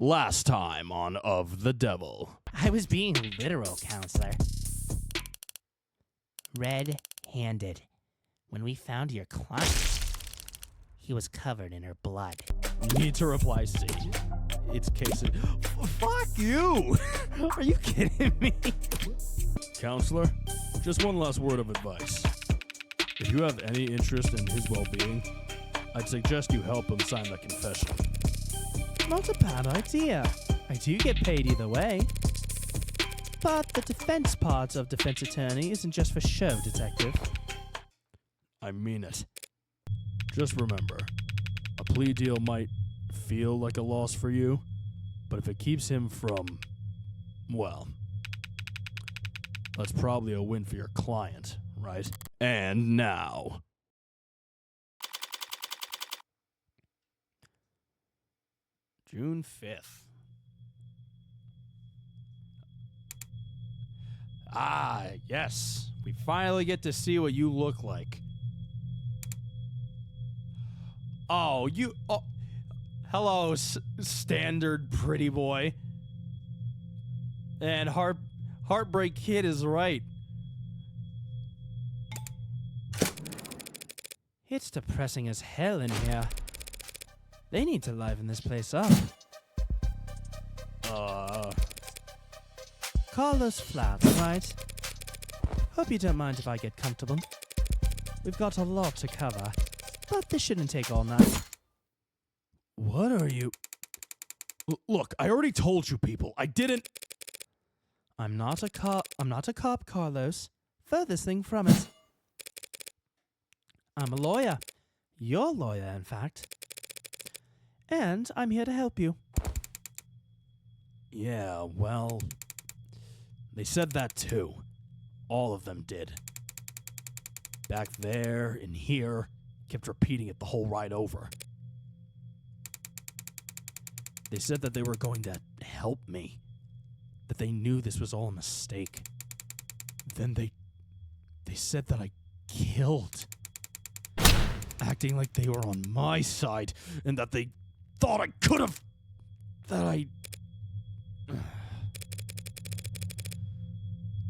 Last time on Of the Devil. I was being literal, counselor. Red-handed. When we found your client, he was covered in her blood. Need to reply C. It's case of... Fuck you! Are you kidding me? Counselor, just one last word of advice. If you have any interest in his well-being, I'd suggest you help him sign the confession. Not a bad idea. I do get paid either way. But the defense part of defense attorney isn't just for show, detective. I mean it. Just remember, a plea deal might feel like a loss for you, but if it keeps him from, well, that's probably a win for your client, right? And now... June 5th. Ah, yes. We finally get to see what you look like. Oh, you... Oh, hello, standard pretty boy. And Heartbreak Kid is right. It's depressing as hell in here. They need to liven this place up. Carlos Flatt, right? Hope you don't mind if I get comfortable. We've got a lot to cover, but this shouldn't take all night. What are you... Look, I already told you people. I didn't... I'm not a cop, Carlos. Furthest thing from it. I'm a lawyer. Your lawyer, in fact. And I'm here to help you. Yeah, well... They said that too. All of them did. Back there and here, kept repeating it the whole ride over. They said that they were going to help me. That they knew this was all a mistake. Then they said that I killed. Acting like they were on my side and that they thought I could have... That I...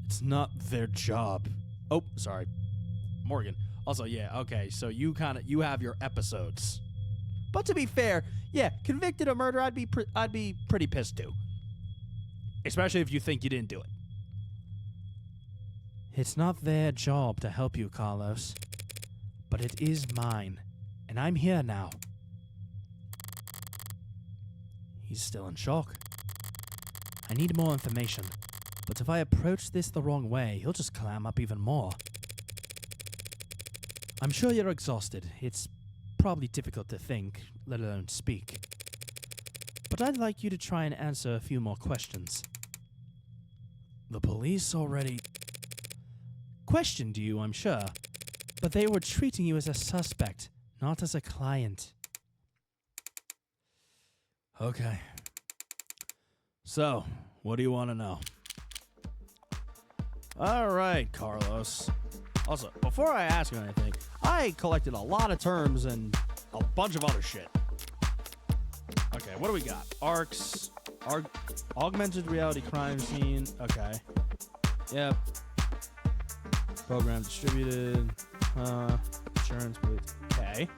It's not their job. Oh, sorry. Morgan. Also, yeah, okay, so you have your episodes. But to be fair, yeah, convicted of murder, I'd be pretty pissed too. Especially if you think you didn't do it. It's not their job to help you, Carlos. But it is mine. And I'm here now. He's still in shock. I need more information. But if I approach this the wrong way, he'll just clam up even more. I'm sure you're exhausted. It's probably difficult to think, let alone speak. But I'd like you to try and answer a few more questions. The police already... questioned you, I'm sure. But they were treating you as a suspect, not as a client. Okay. So, what do you want to know? All right, Carlos. Also, before I ask you anything, I collected a lot of terms and a bunch of other shit. Okay, what do we got? ARCs, augmented reality crime scene. Okay. Yep. Program distributed. Insurance, please. Okay.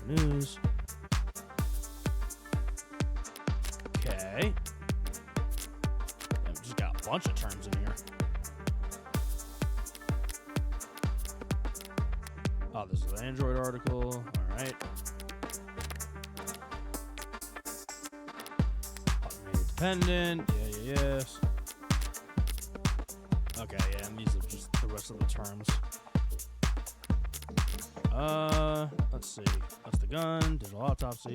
News. Okay. I've just got a bunch of terms in here. Oh, this is an Android article. All right. Automated dependent. Yeah, yes. Okay, yeah, and these are just the rest of the terms. Let's see. That's the gun. Digital autopsy.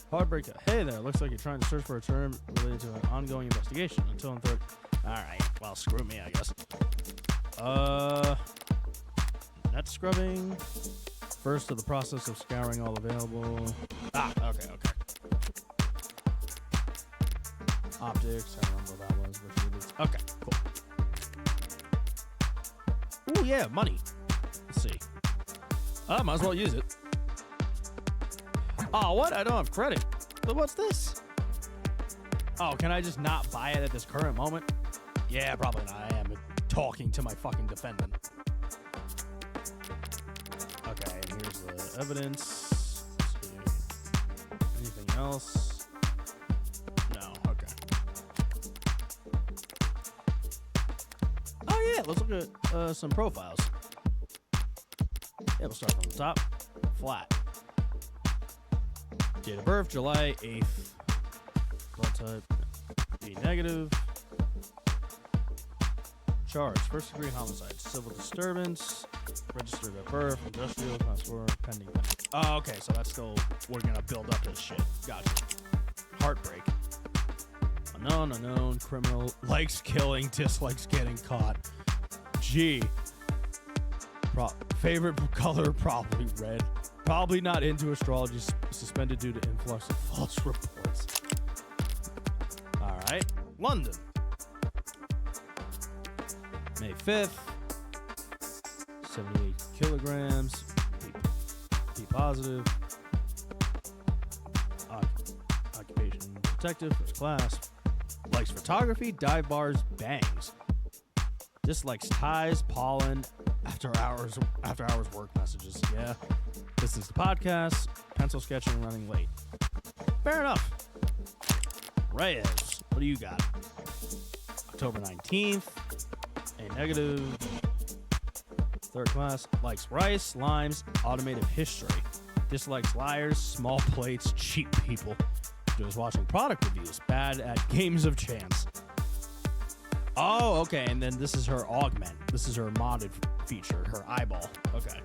Heartbreak. Hey there. Looks like you're trying to search for a term related to an ongoing investigation. Until and third. All right. Well, screw me, I guess. Net scrubbing. First of the process of scouring all available. Ah, okay. Optics. I don't remember what that was. Okay, cool. Ooh, yeah, money. Let's see. Might as well use it. Oh, what? I don't have credit. So what's this? Oh, can I just not buy it at this current moment? Yeah, probably not. I am talking to my fucking defendant. Okay, and here's the evidence. Let's see. Anything else? No, okay. Oh yeah, let's look at some profiles. Yeah, we'll start from the top. Flatt. Date of birth, July 8th. Blood type, B negative. Charge, first degree homicide, civil disturbance, registered at birth, industrial, class 4, pending. Oh, okay, so that's still, we're gonna build up this shit. Gotcha. Heartbreak. Unknown, criminal, likes killing, dislikes getting caught. G. Favorite color, probably red. Probably not into astrology, suspended due to influx of false reports. Alright, London. May 5th. 78 kilograms. B positive. Occupation detective, first class. Likes photography, dive bars, bangs. Dislikes ties, pollen, after hours work messages. Yeah. This is the podcast. Pencil sketching, running late. Fair enough. Reyes, what do you got? October 19th. A negative. Third class. Likes rice, limes, automated history. Dislikes liars, small plates, cheap people. Enjoys watching product reviews. Bad at games of chance. Oh, okay. And then this is her augment. This is her modded feature. Her eyeball. Okay.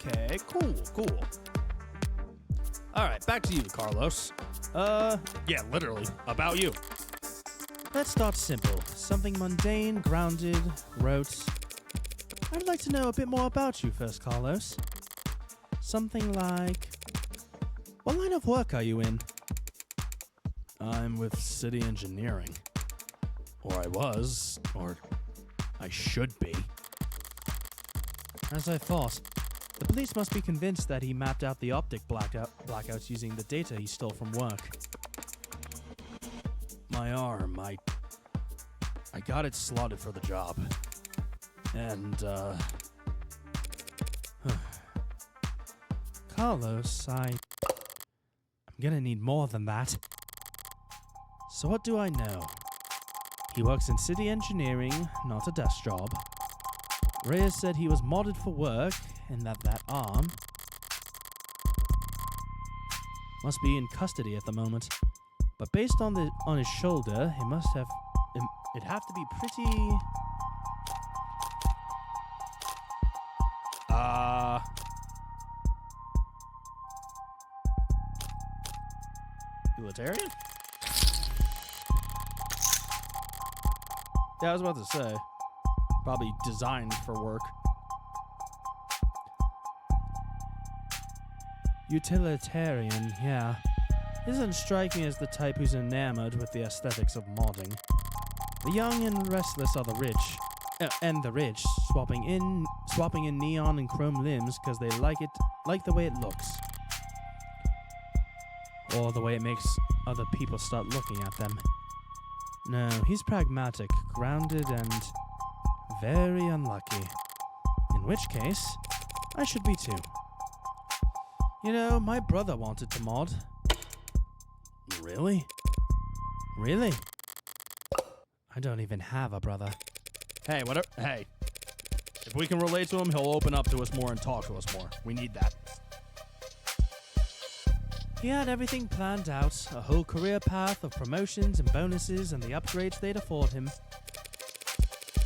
Okay, cool. All right, back to you, Carlos. Yeah, literally, about you. Let's start simple. Something mundane, grounded, rote. I'd like to know a bit more about you first, Carlos. Something like... What line of work are you in? I'm with city engineering. Or I was, or I should be. As I thought. The police must be convinced that he mapped out the optic blackouts using the data he stole from work. My arm, I got it slotted for the job. And, Carlos, I'm gonna need more than that. So what do I know? He works in city engineering, not a desk job. Reyes said he was modded for work, and that arm must be in custody at the moment. But based on his shoulder, it'd have to be pretty... utilitarian? Yeah, I was about to say. Probably designed for work. Utilitarian, yeah. He doesn't strike me as the type who's enamored with the aesthetics of modding. The young and restless are the rich, swapping in neon and chrome limbs because they like the way it looks. Or the way it makes other people start looking at them. No, he's pragmatic, grounded, and very unlucky. In which case, I should be too. You know, my brother wanted to mod. Really? Really? I don't even have a brother. Hey, whatever. Hey. If we can relate to him, he'll open up to us more and talk to us more. We need that. He had everything planned out, a whole career path of promotions and bonuses and the upgrades they'd afford him.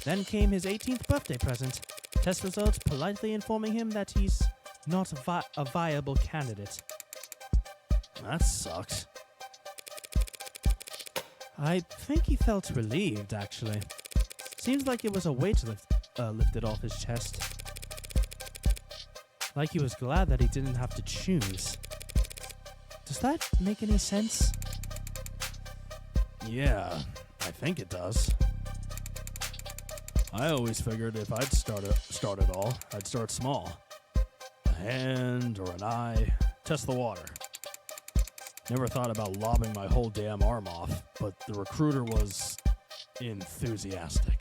Then came his 18th birthday present. Test results politely informing him that he's not a viable candidate. That sucks. I think he felt relieved, actually. Seems like it was a weight lifted off his chest. Like he was glad that he didn't have to choose. Does that make any sense? Yeah, I think it does. I always figured if I'd start it all, I'd start small. hand or an eye. Test the water. Never thought about lobbing my whole damn arm off, but the recruiter was enthusiastic.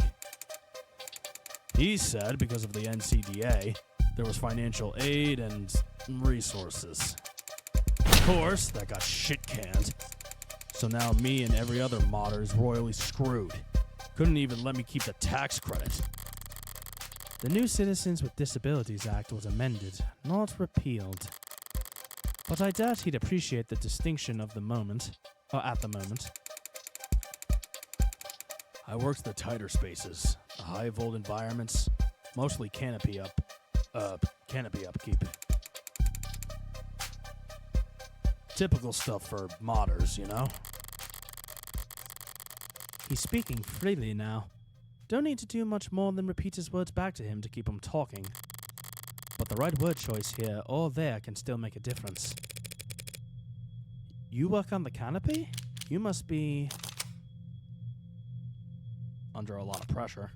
He said because of the NCDA, there was financial aid and resources. Of course, that got shit-canned. So now me and every other modder is royally screwed. Couldn't even let me keep the tax credit. The new Citizens with Disabilities Act was amended, not repealed. But I doubt he'd appreciate the distinction of the moment, or at the moment. I worked the tighter spaces, the high-volt environments, mostly canopy upkeep. Typical stuff for modders, you know? He's speaking freely now. Don't need to do much more than repeat his words back to him to keep him talking. But the right word choice here or there can still make a difference. You work on the canopy? You must be under a lot of pressure.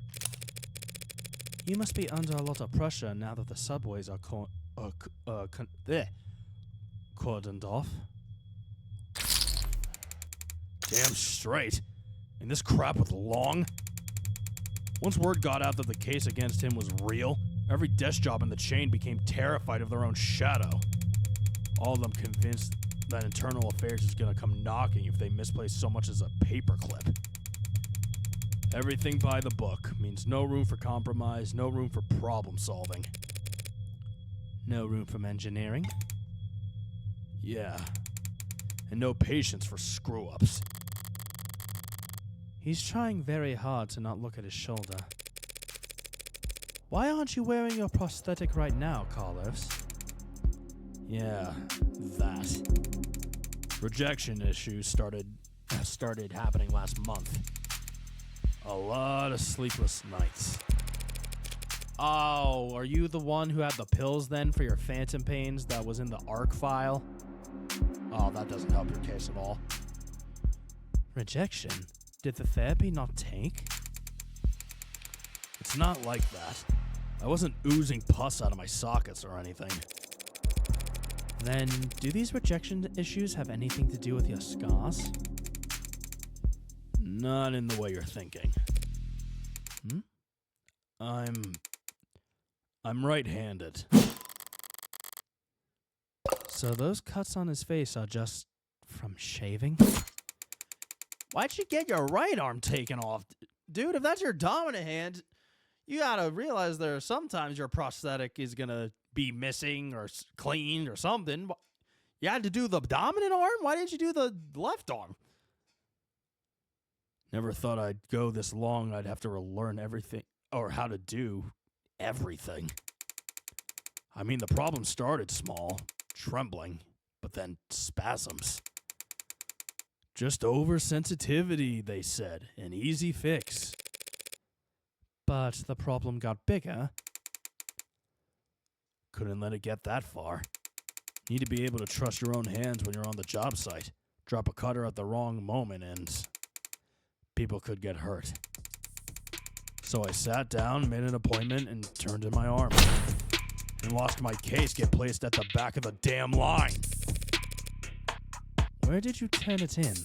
You must be under a lot of pressure now that the subways are cordoned off. Damn straight. And this crap with Long? Once word got out that the case against him was real, every desk job in the chain became terrified of their own shadow. All of them convinced that internal affairs is gonna come knocking if they misplace so much as a paperclip. Everything by the book means no room for compromise, no room for problem solving. No room for engineering? Yeah. And no patience for screw-ups. He's trying very hard to not look at his shoulder. Why aren't you wearing your prosthetic right now, Carlos? Yeah, that. Rejection issues started happening last month. A lot of sleepless nights. Oh, are you the one who had the pills then for your phantom pains that was in the ARC file? Oh, that doesn't help your case at all. Rejection? Did the therapy not take? It's not like that. I wasn't oozing pus out of my sockets or anything. Then, do these rejection issues have anything to do with your scars? Not in the way you're thinking. I'm right-handed. So those cuts on his face are just from shaving? Why'd you get your right arm taken off? Dude, if that's your dominant hand, you gotta realize there are sometimes your prosthetic is gonna be missing or cleaned or something. You had to do the dominant arm? Why didn't you do the left arm? Never thought I'd go this long. I'd have to relearn everything, or how to do everything. I mean, the problem started small, trembling, but then spasms. Just oversensitivity, they said. An easy fix. But the problem got bigger. Couldn't let it get that far. Need to be able to trust your own hands when you're on the job site. Drop a cutter at the wrong moment and people could get hurt. So I sat down, made an appointment, and turned in my arm. And watched my case get placed at the back of the damn line. Where did you turn it in?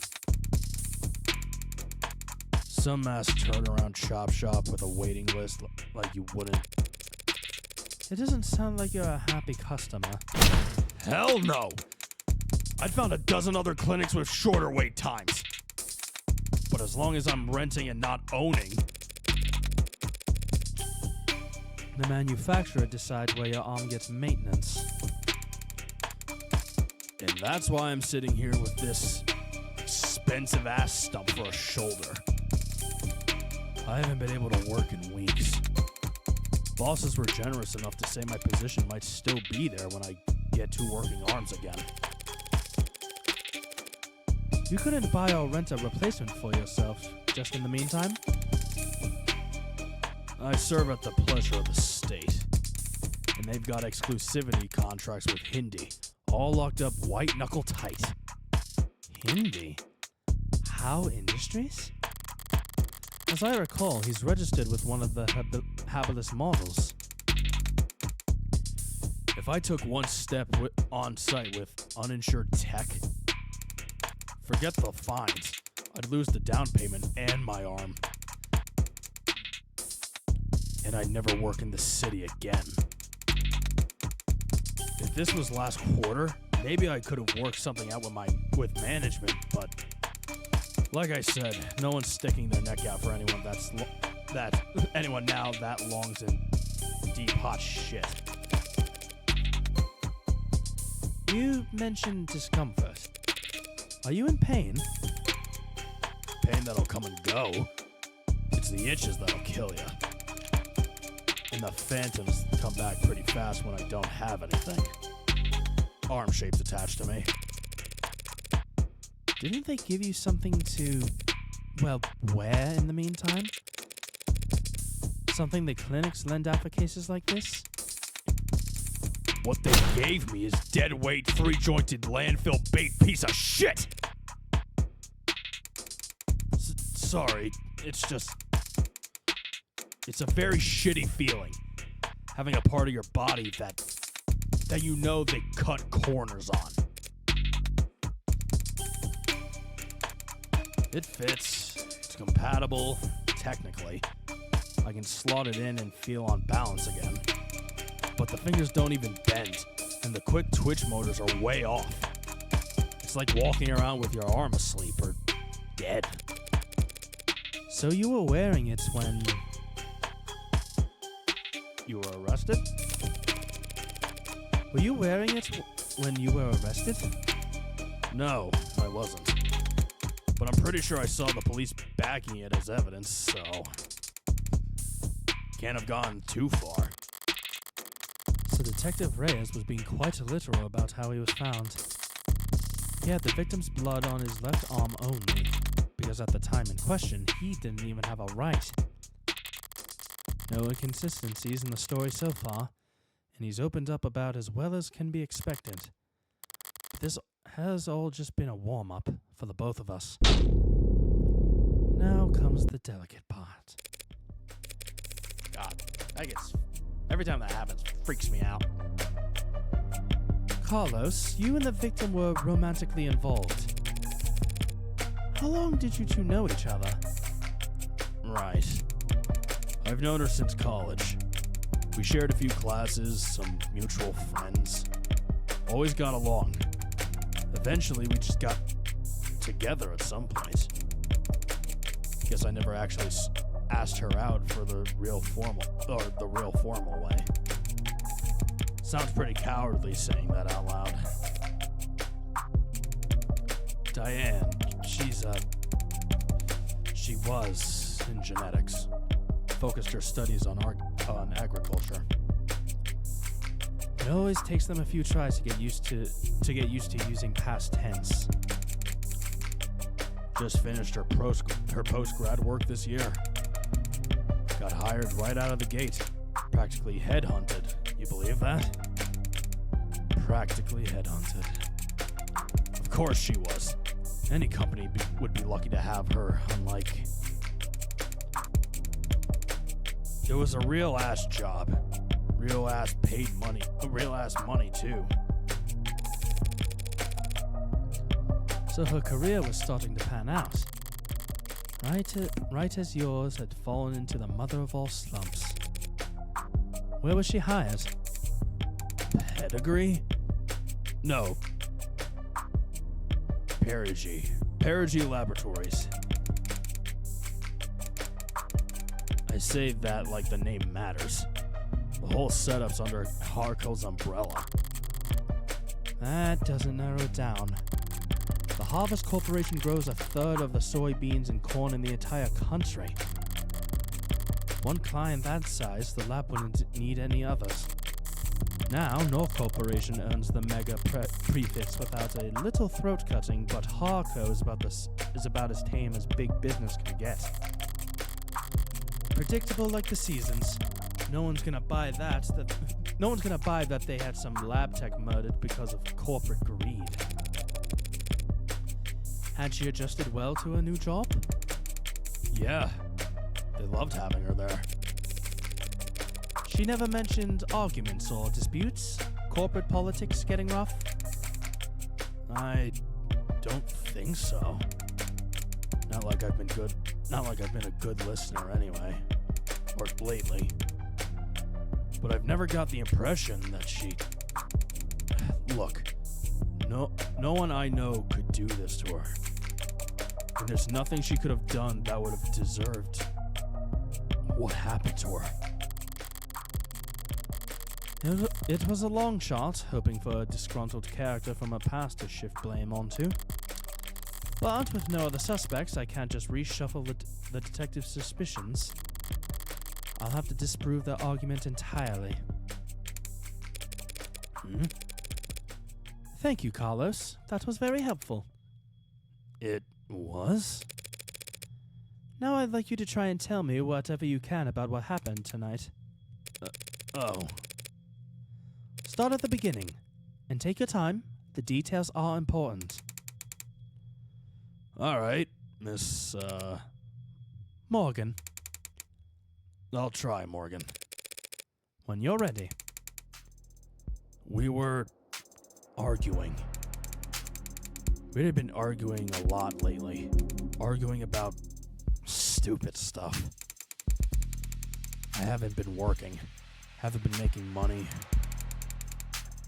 Some ass turnaround chop shop with a waiting list like you wouldn't. It doesn't sound like you're a happy customer. Hell no! I'd found a dozen other clinics with shorter wait times. But as long as I'm renting and not owning... The manufacturer decides where your arm gets maintenance. And that's why I'm sitting here with this expensive ass stump for a shoulder. I haven't been able to work in weeks. Bosses were generous enough to say my position might still be there when I get two working arms again. You couldn't buy or rent a replacement for yourself just in the meantime? I serve at the pleasure of the state. And they've got exclusivity contracts with Hindi, all locked up white knuckle tight. Hindi? How Industries? As I recall, he's registered with one of the Habilis models. If I took one step on site with uninsured tech, forget the fines. I'd lose the down payment and my arm. And I'd never work in the city again. If this was last quarter, maybe I could have worked something out with management, but like I said, no one's sticking their neck out for anyone anyone now that longs in deep hot shit. You mentioned discomfort. Are you in pain? Pain that'll come and go. It's the itches that'll kill you. And the phantoms come back pretty fast when I don't have anything. Arm shapes attached to me. Didn't they give you something to, wear in the meantime? Something the clinics lend out for cases like this? What they gave me is dead-weight, three-jointed, landfill-bait piece of shit! Sorry, it's a very shitty feeling. Having a part of your body that you know they cut corners on. It fits. It's compatible, technically. I can slot it in and feel on balance again. But the fingers don't even bend, and the quick twitch motors are way off. It's like walking around with your arm asleep or dead. So you were wearing it when... You were arrested? Were you wearing it when you were arrested? No, I wasn't. But I'm pretty sure I saw the police backing it as evidence, so... Can't have gone too far. So Detective Reyes was being quite literal about how he was found. He had the victim's blood on his left arm only, because at the time in question, he didn't even have a right. No inconsistencies in the story so far, and he's opened up about as well as can be expected. But this has all just been a warm-up for the both of us. Now comes the delicate part. God, every time that happens, freaks me out. Carlos, you and the victim were romantically involved. How long did you two know each other? Right. I've known her since college. We shared a few classes, some mutual friends. Always got along. Eventually, we just got together at some point. Guess I never actually asked her out for the real formal way. Sounds pretty cowardly saying that out loud. Diane, she was in genetics. Focused her studies on agriculture. It always takes them a few tries to get used to using past tense. Just finished her post-grad work this year. Got hired right out of the gate. Practically headhunted. You believe that? Practically headhunted. Of course she was. Any company would be lucky to have her, unlike... It was a real-ass job. Real-ass paid money. Real-ass money, too. So her career was starting to pan out. Right as yours had fallen into the mother of all slumps. Where was she hired? Pedigree? No. Perigee Laboratories. I say that like the name matters. The whole setup's under Harco's umbrella. That doesn't narrow it down. The Harvest Corporation grows a third of the soybeans and corn in the entire country. One client that size, the lab wouldn't need any others. Now, North Corporation earns the mega prefix without a little throat cutting, but Harco is about as tame as big business can get. Predictable like the seasons. No one's gonna buy that they had some lab tech murdered because of corporate greed. Had she adjusted well to her new job? Yeah. They loved having her there. She never mentioned arguments or disputes? corporate politics getting rough? I don't think so. Not like I've been a good listener anyway. Or lately. But I've never got the impression that she... Look, no one I know could do this to her. And there's nothing she could have done that would have deserved what happened to her. It was a long shot, hoping for a disgruntled character from her past to shift blame onto. But with no other suspects, I can't just reshuffle the detective's suspicions. I'll have to disprove their argument entirely. Thank you, Carlos. That was very helpful. It was? Now I'd like you to try and tell me whatever you can about what happened tonight. Oh. Start at the beginning, and take your time. The details are important. All right, Miss, Morgan, I'll try, Morgan. when you're ready. We were arguing. We had been arguing a lot lately. Arguing about stupid stuff. I haven't been working. Haven't been making money.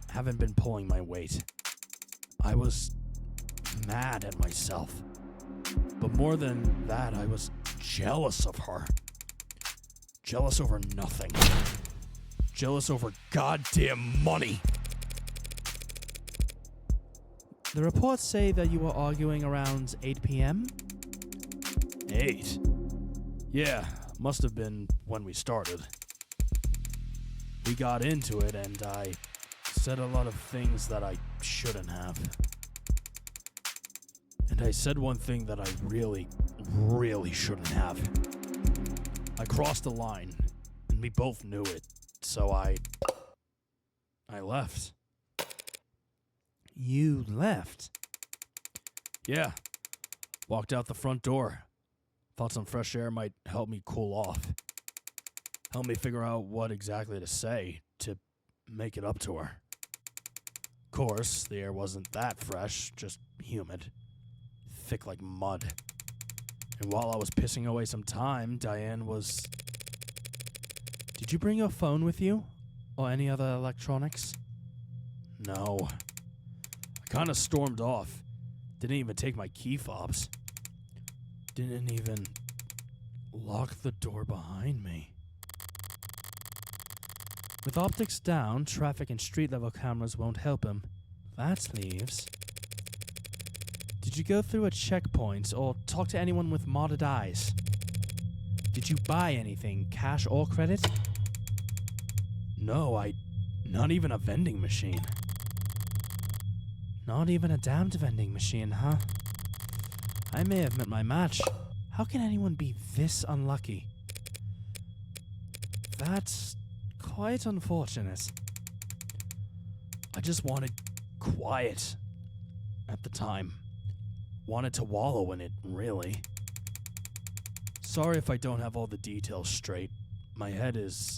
Haven't been pulling my weight. I was mad at myself. But more than that, I was jealous of her. Jealous over nothing. Jealous over goddamn money. The reports say that you were arguing around 8 p.m.? 8? Yeah, must have been when we started. We got into it and I said a lot of things that I shouldn't have. And I said one thing that I really, really shouldn't have. I crossed the line, and we both knew it, so I left. You left? Yeah. Walked out the front door. Thought some fresh air might help me cool off. Help me figure out what exactly to say to make it up to her. Of course, the air wasn't that fresh, just humid. Thick like mud. And while I was pissing away some time, Diane was... Did you bring your phone with you? Or any other electronics? No. I kind of stormed off. Didn't even take my key fobs. Didn't even lock the door behind me. With optics down, traffic and street-level cameras won't help him. That leaves... Did you go through a checkpoint or talk to anyone with modded eyes? Did you buy anything, cash or credit? No, not even a vending machine. Not even a damned vending machine, huh? I may have met my match. How can anyone be this unlucky? That's quite unfortunate. I just wanted quiet at the time. Wanted to wallow in it, really. Sorry if I don't have all the details straight. My head is...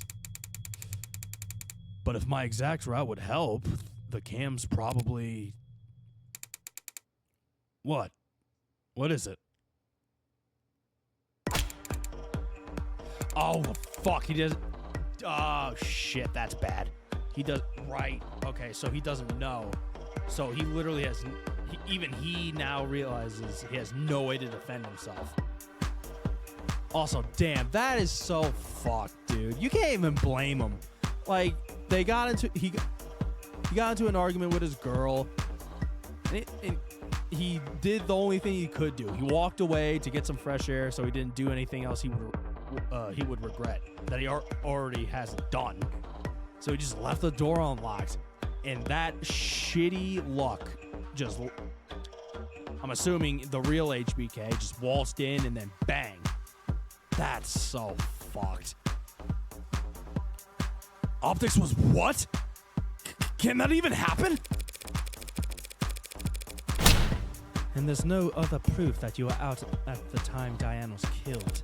But if my exact route would help, the cam's probably... What? What is it? Oh, fuck, he does... Oh, shit, that's bad. He does... Right. Okay, so he doesn't know. So he literally has... Even he now realizes he has no way to defend himself. Also, damn, that is so fucked, dude. You can't even blame him. Like, he got into an argument with his girl, and he did the only thing he could do. He walked away to get some fresh air, so he didn't do anything else he would regret that he already hasn't done. So he just left the door unlocked, and that shitty luck just, I'm assuming the real HBK just waltzed in and then bang. That's so fucked. Optics was what? Can that even happen? And there's no other proof that you were out at the time Diane was killed.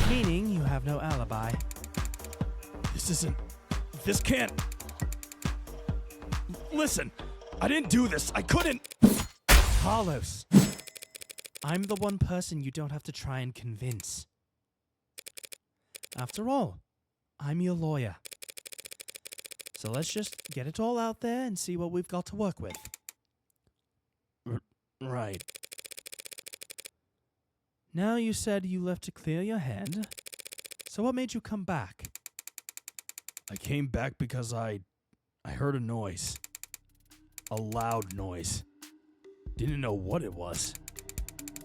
Meaning you have no alibi. This can't... Listen, I didn't do this. I couldn't. Carlos, I'm the one person you don't have to try and convince. After all, I'm your lawyer. So let's just get it all out there and see what we've got to work with. Right. Now you said you left to clear your head. So what made you come back? I came back because I heard a noise. A loud noise. Didn't know what it was,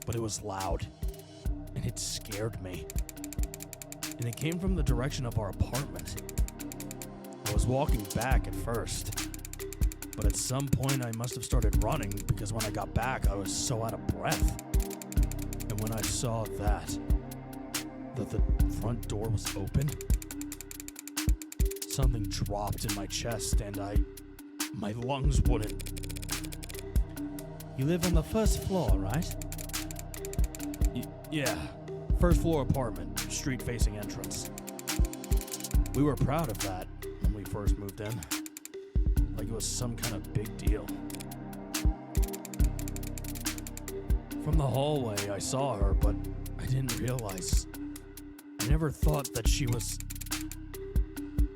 but it was loud, and it scared me. And it came from the direction of our apartment. I was walking back at first, but at some point I must have started running because when I got back I was so out of breath. And when I saw that the front door was open, something dropped in my chest and my lungs wouldn't. You live on the first floor, right? Yeah, first floor apartment, street facing entrance. We were proud of that when we first moved in. Like it was some kind of big deal. From the hallway I saw her, but I didn't realize. I never thought that she was...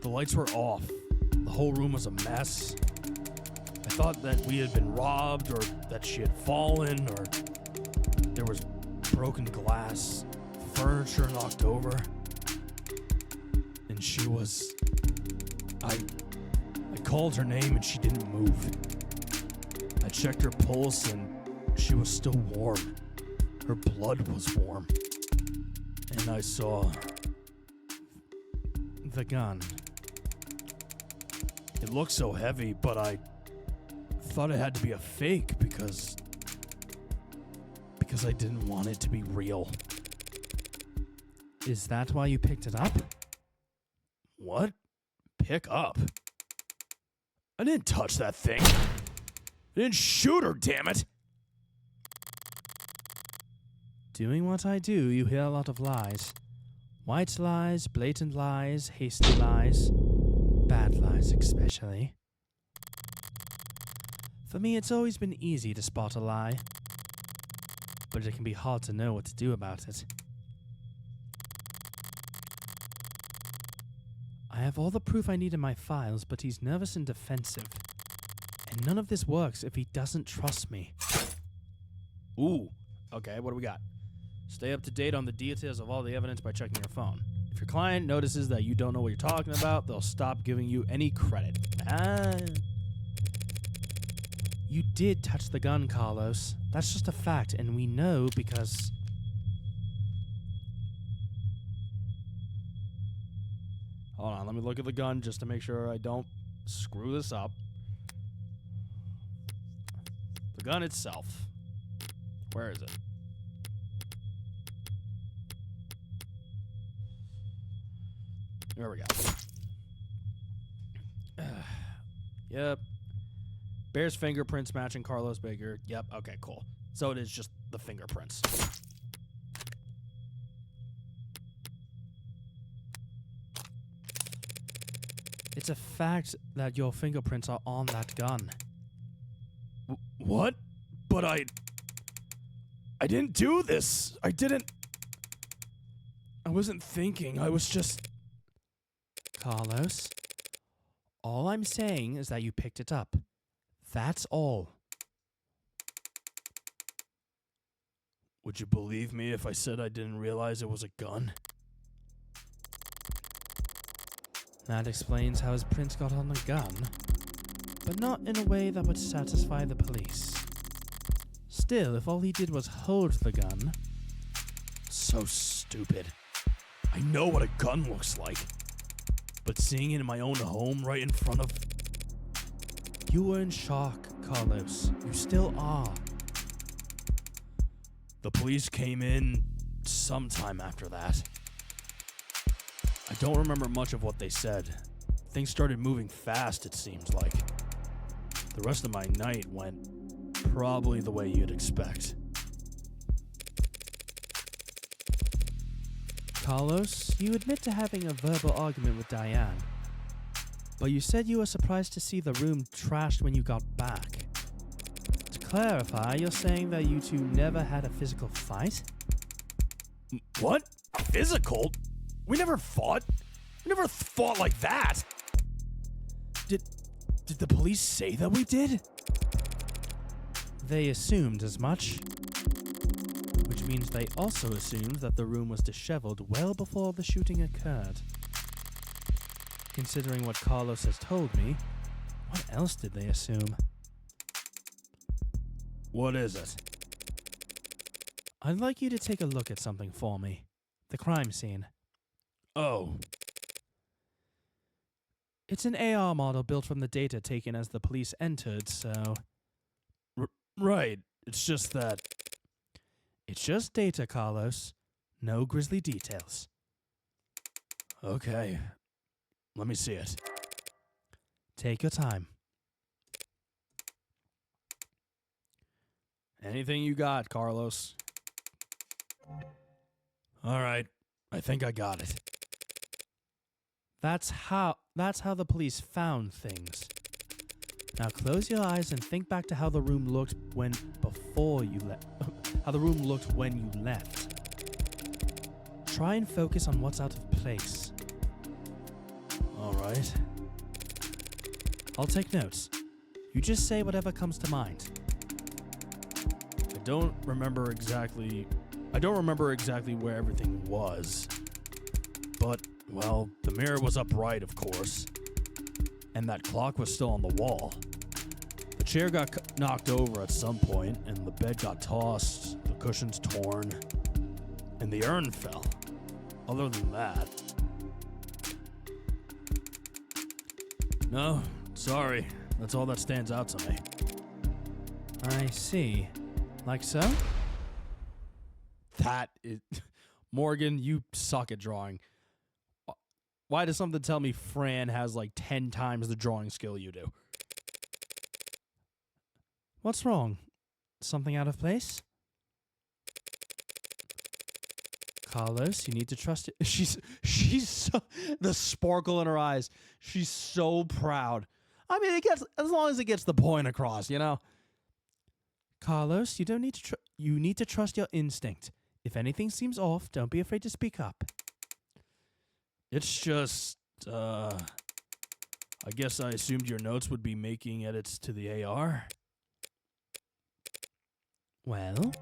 The lights were off. The whole room was a mess. I thought that we had been robbed, or that she had fallen, or there was broken glass, furniture knocked over. And she was... I called her name and she didn't move. I checked her pulse and she was still warm. Her blood was warm. And I saw... The gun. It looked so heavy, but I thought it had to be a fake because I didn't want it to be real. Is that why you picked it up? What? Pick up? I didn't touch that thing. I didn't shoot her, damn it. Doing what I do, you hear a lot of lies. White lies, blatant lies, hasty lies, bad lies especially. For me, it's always been easy to spot a lie, but it can be hard to know what to do about it. I have all the proof I need in my files, but he's nervous and defensive. And none of this works if he doesn't trust me. Ooh. Okay, what do we got? Stay up to date on the details of all the evidence by checking your phone. If your client notices that you don't know what you're talking about, they'll stop giving you any credit. You did touch the gun, Carlos. That's just a fact, and we know because... Hold on, let me look at the gun just to make sure I don't screw this up. The gun itself. Where is it? There we go. Yep. Bear's fingerprints matching Carlos Baker. Yep, okay, cool. So it is just the fingerprints. It's a fact that your fingerprints are on that gun. What? But I didn't do this. I wasn't thinking. I was just... Carlos, all I'm saying is that you picked it up. That's all. Would you believe me if I said I didn't realize it was a gun? That explains how his prints got on the gun, but not in a way that would satisfy the police. Still, if all he did was hold the gun... So stupid. I know what a gun looks like. But seeing it in my own home right in front of... You were in shock, Carlos. You still are. The police came in sometime after that. I don't remember much of what they said. Things started moving fast, it seems like. The rest of my night went probably the way you'd expect. Carlos, you admit to having a verbal argument with Diane. But you said you were surprised to see the room trashed when you got back. To clarify, you're saying that you two never had a physical fight? What? Physical? We never fought. We never fought like that. Did the police say that we did? They assumed as much. Which means they also assumed that the room was disheveled well before the shooting occurred. Considering what Carlos has told me, what else did they assume? What is it? I'd like you to take a look at something for me. The crime scene. Oh. It's an AR model built from the data taken as the police entered, so... Right. It's just that... It's just data, Carlos. No grisly details. Okay. Let me see it. Take your time. Anything you got, Carlos? All right. I think I got it. That's how the police found things. Now close your eyes and think back to how the room looked when you left. Try and focus on what's out of place. All right. I'll take notes. You just say whatever comes to mind. I don't remember exactly where everything was. But, well, the mirror was upright, of course. And that clock was still on the wall. The chair got knocked over at some point, and the bed got tossed, the cushions torn, and the urn fell. Other than that... No, sorry. That's all that stands out to me. I see. Like so? That is... Morgan, you suck at drawing. Why does something tell me Fran has like 10 times the drawing skill you do? What's wrong? Something out of place? Carlos, you need to trust it. She's so, the sparkle in her eyes. She's so proud. I mean, it gets as long as it gets the point across, you know. Carlos, you don't need to. You need to trust your instinct. If anything seems off, don't be afraid to speak up. It's just, I guess I assumed your notes would be making edits to the AR. Well,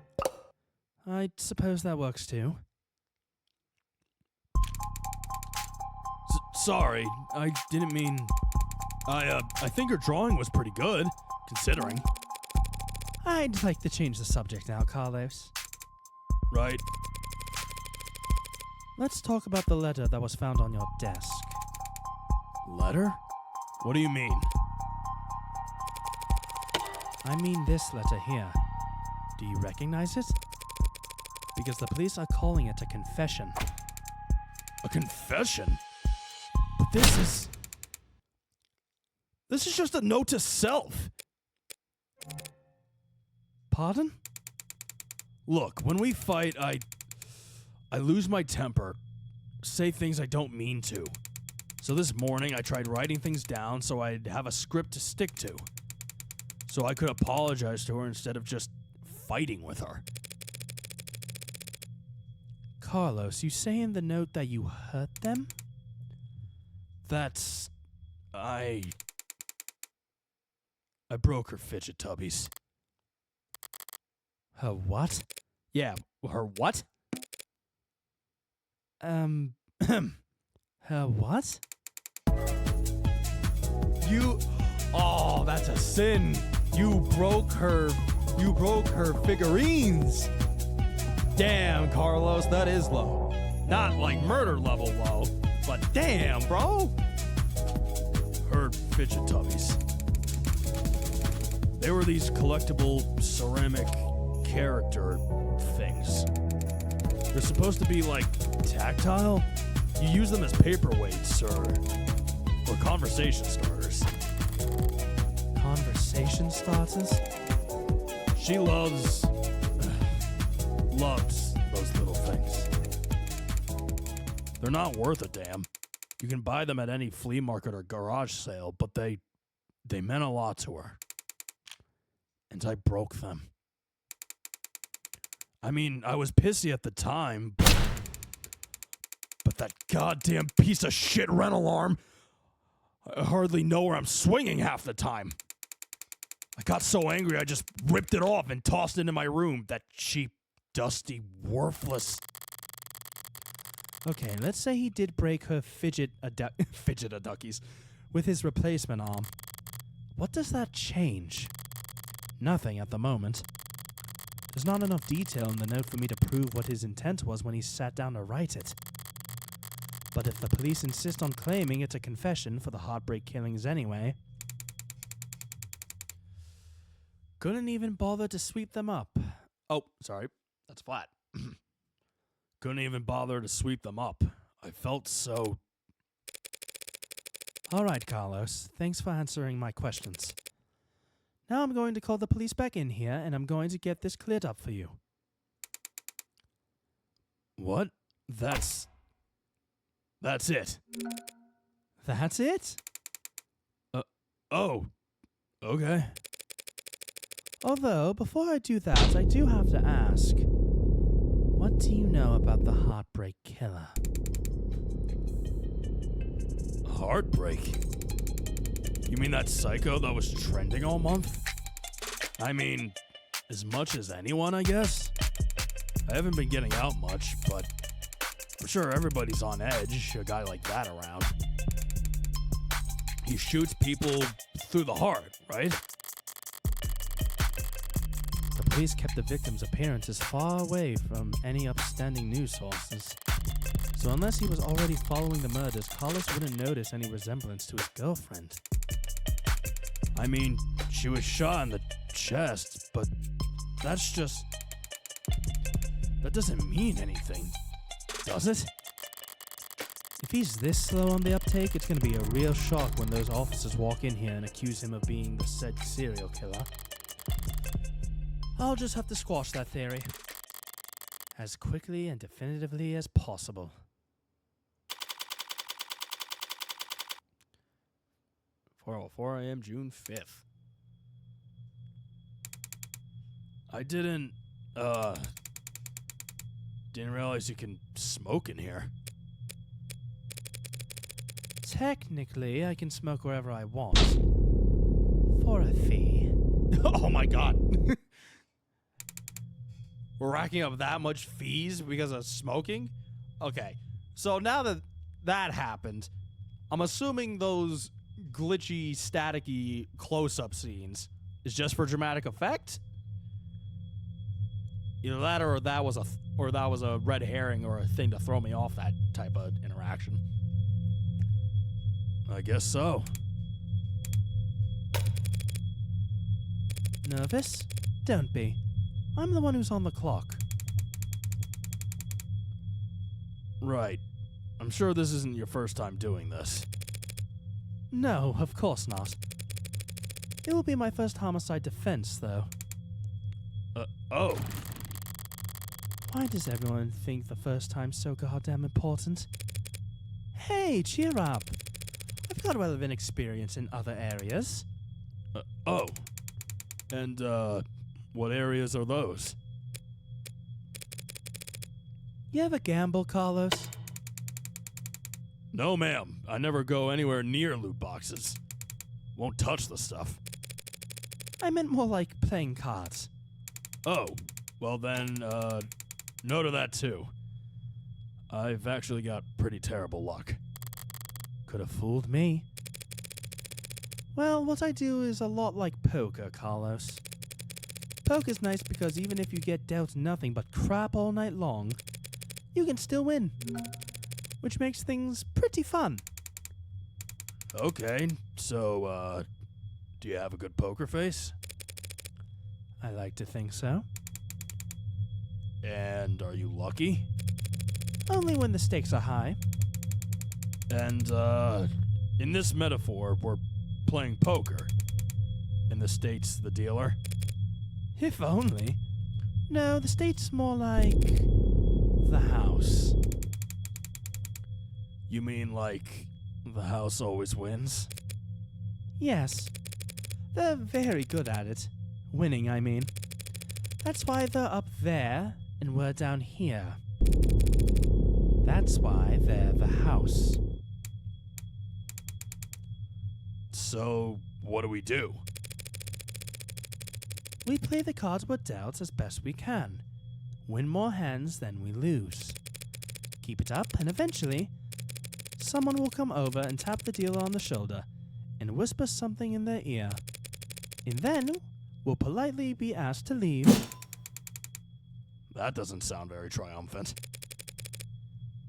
I suppose that works too. Sorry, I didn't mean... I think your drawing was pretty good, considering. I'd like to change the subject now, Carlos. Right. Let's talk about the letter that was found on your desk. Letter? What do you mean? I mean this letter here. Do you recognize it? Because the police are calling it a confession. A confession? But this is just a note to self. Pardon? Look, when we fight, I lose my temper, say things I don't mean to. So this morning I tried writing things down so I'd have a script to stick to. So I could apologize to her instead of just fighting with her. Carlos, you say in the note that you hurt them? That's... I broke her fidget tubbies. Her what? Yeah, her what? Her what? Oh, that's a sin. You broke her figurines. Damn, Carlos, that is low. Not like murder level low, but damn, bro. Her fidget tubbies. They were these collectible ceramic character things. They're supposed to be like tactile. You use them as paperweights or conversation starters. Conversation starters? She loves those little things. They're not worth a damn. You can buy them at any flea market or garage sale, but they meant a lot to her. And I broke them. I mean, I was pissy at the time, but that goddamn piece of shit rental arm, I hardly know where I'm swinging half the time. I got so angry I just ripped it off and tossed it into my room. That cheap, dusty, worthless... Okay, let's say he did break her fidget-a-duckies with his replacement arm. What does that change? Nothing at the moment. There's not enough detail in the note for me to prove what his intent was when he sat down to write it. But if the police insist on claiming it's a confession for the heartbreak killings anyway... Couldn't even bother to sweep them up. Oh, sorry. That's Flatt. Couldn't even bother to sweep them up. I felt so... All right, Carlos. Thanks for answering my questions. Now I'm going to call the police back in here, and I'm going to get this cleared up for you. What? That's it. That's it? Oh. Okay. Although, before I do that, I do have to ask, what do you know about the Heartbreak Killer? Heartbreak? You mean that psycho that was trending all month? I mean, as much as anyone, I guess? I haven't been getting out much, but I'm sure everybody's on edge, a guy like that around. He shoots people through the heart, right? The police kept the victim's appearances far away from any upstanding news sources. So unless he was already following the murders, Carlos wouldn't notice any resemblance to his girlfriend. I mean, she was shot in the chest, but that's just... That doesn't mean anything, does it? If he's this slow on the uptake, it's going to be a real shock when those officers walk in here and accuse him of being the said serial killer. I'll just have to squash that theory as quickly and definitively as possible. 4:04 a.m. June 5th. I didn't realize you can smoke in here. Technically, I can smoke wherever I want. For a fee. Oh my god. We're racking up that much fees because of smoking? Okay, so now that that happened, I'm assuming those glitchy, staticky close-up scenes is just for dramatic effect? Either that or that was a red herring or a thing to throw me off that type of interaction. I guess so. Nervous? Don't be. I'm the one who's on the clock. Right. I'm sure this isn't your first time doing this. No, of course not. It will be my first homicide defense, though. Oh. Why does everyone think the first time's so goddamn important? Hey, cheer up. I've got relevant experience in other areas. Oh. And, what areas are those? You ever gamble, Carlos? No, ma'am. I never go anywhere near loot boxes. Won't touch the stuff. I meant more like playing cards. Oh. Well then, no to that too. I've actually got pretty terrible luck. Could have fooled me. Well, what I do is a lot like poker, Carlos. Poker's nice because even if you get dealt nothing but crap all night long, you can still win. Which makes things pretty fun. Okay, so, do you have a good poker face? I like to think so. And are you lucky? Only when the stakes are high. And, in this metaphor, we're playing poker. In the States, the dealer. If only. No, the state's more like the house. You mean like The house always wins. Yes. They're very good at it. Winning, I mean. That's why they're up there and we're down here. That's why they're the house. So, what do we do? We play the cards we're dealt as best we can. Win more hands than we lose. Keep it up, and eventually, someone will come over and tap the dealer on the shoulder and whisper something in their ear. And then, we'll politely be asked to leave. That doesn't sound very triumphant.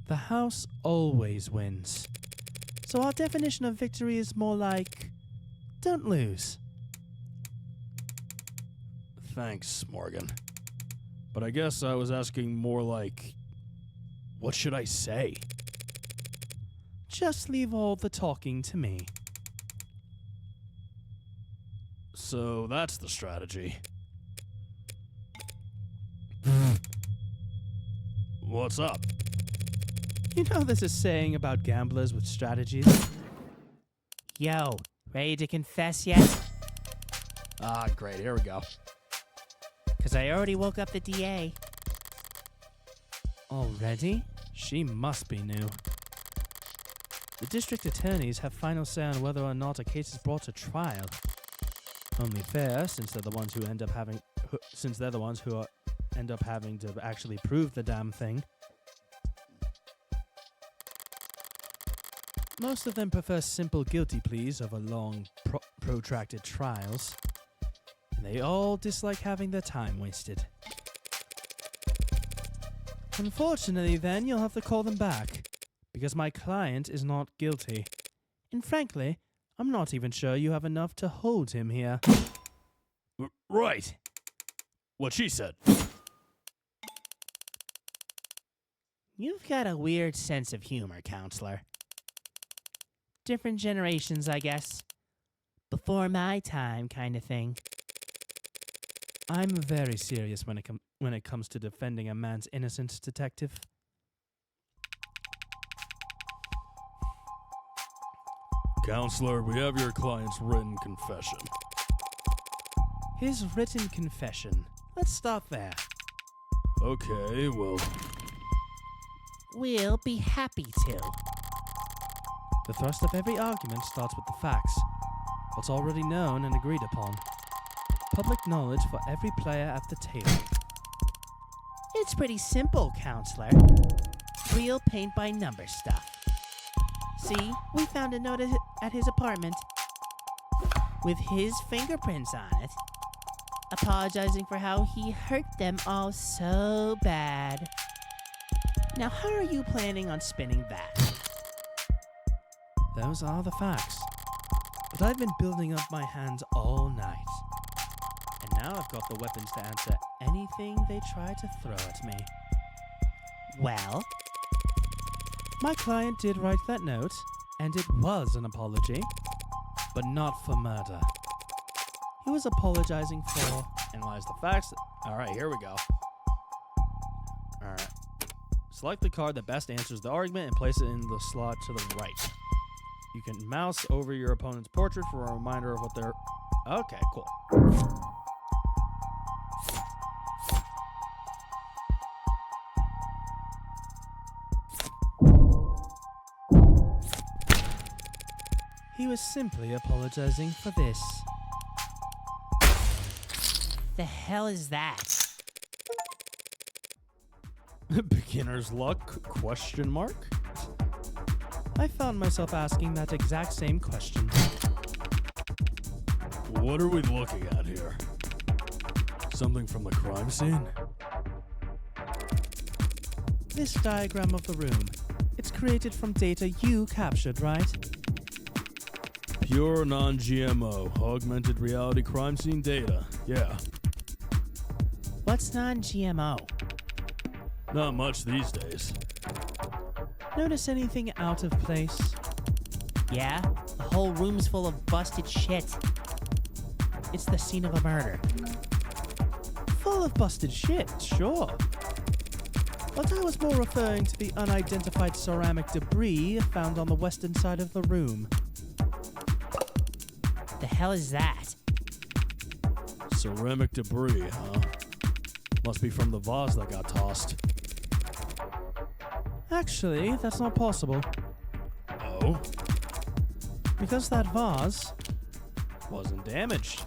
The house always wins. So our definition of victory is more like, don't lose. Thanks, Morgan. But I guess I was asking more like, what should I say? Just leave all the talking to me. So that's the strategy. What's up? You know there's a saying about gamblers with strategies? Yo, ready to confess yet? Ah, great, here we go. Cause I already woke up the DA. Already? She must be new. The district attorneys have final say on whether or not a case is brought to trial. Only fair, since they're the ones who end up having to actually prove the damn thing. Most of them prefer simple guilty pleas over long, protracted trials. And they all dislike having their time wasted. Unfortunately, then, you'll have to call them back, because my client is not guilty. And frankly, I'm not even sure you have enough to hold him here. Right. What she said. You've got a weird sense of humor, counselor. Different generations, I guess. Before my time kind of thing. I'm very serious when it comes to defending a man's innocence, detective. Counselor, we have your client's written confession. His written confession. Let's start there. Okay, well, We'll be happy to. The thrust of every argument starts with the facts. What's already known and agreed upon. Public knowledge for every player at the table. It's pretty simple, counselor. Real paint by number stuff. See, we found a note at his apartment with his fingerprints on it, apologizing for how he hurt them all so bad. Now, how are you planning on spinning that? Those are the facts. But I've been building up my hands all night. And now I've got the weapons to answer anything they try to throw at me. Well, My client did write that note, and it was an apology, but not for murder. He was apologizing for... analyze the facts. Alright, here we go. Alright. Select the card that best answers the argument and place it in the slot to the right. You can mouse over your opponent's portrait for a reminder of what they're... Okay, cool. He was simply apologizing for this. the hell is that? Beginner's luck? Question mark? I found myself asking that exact same question. What are we looking at here? Something from the crime scene? This diagram of the room. It's created from data you captured, right? Pure non-GMO, augmented reality crime scene data. Yeah. What's non-GMO? Not much these days. Notice anything out of place? Yeah, the whole room's full of busted shit. It's the scene of a murder. Full of busted shit, sure. but I was more referring to the unidentified ceramic debris found on the western side of the room. The hell is that? Ceramic debris, huh? Must be from the vase that got tossed. Actually, that's not possible, Oh? because that vase, Wasn't damaged.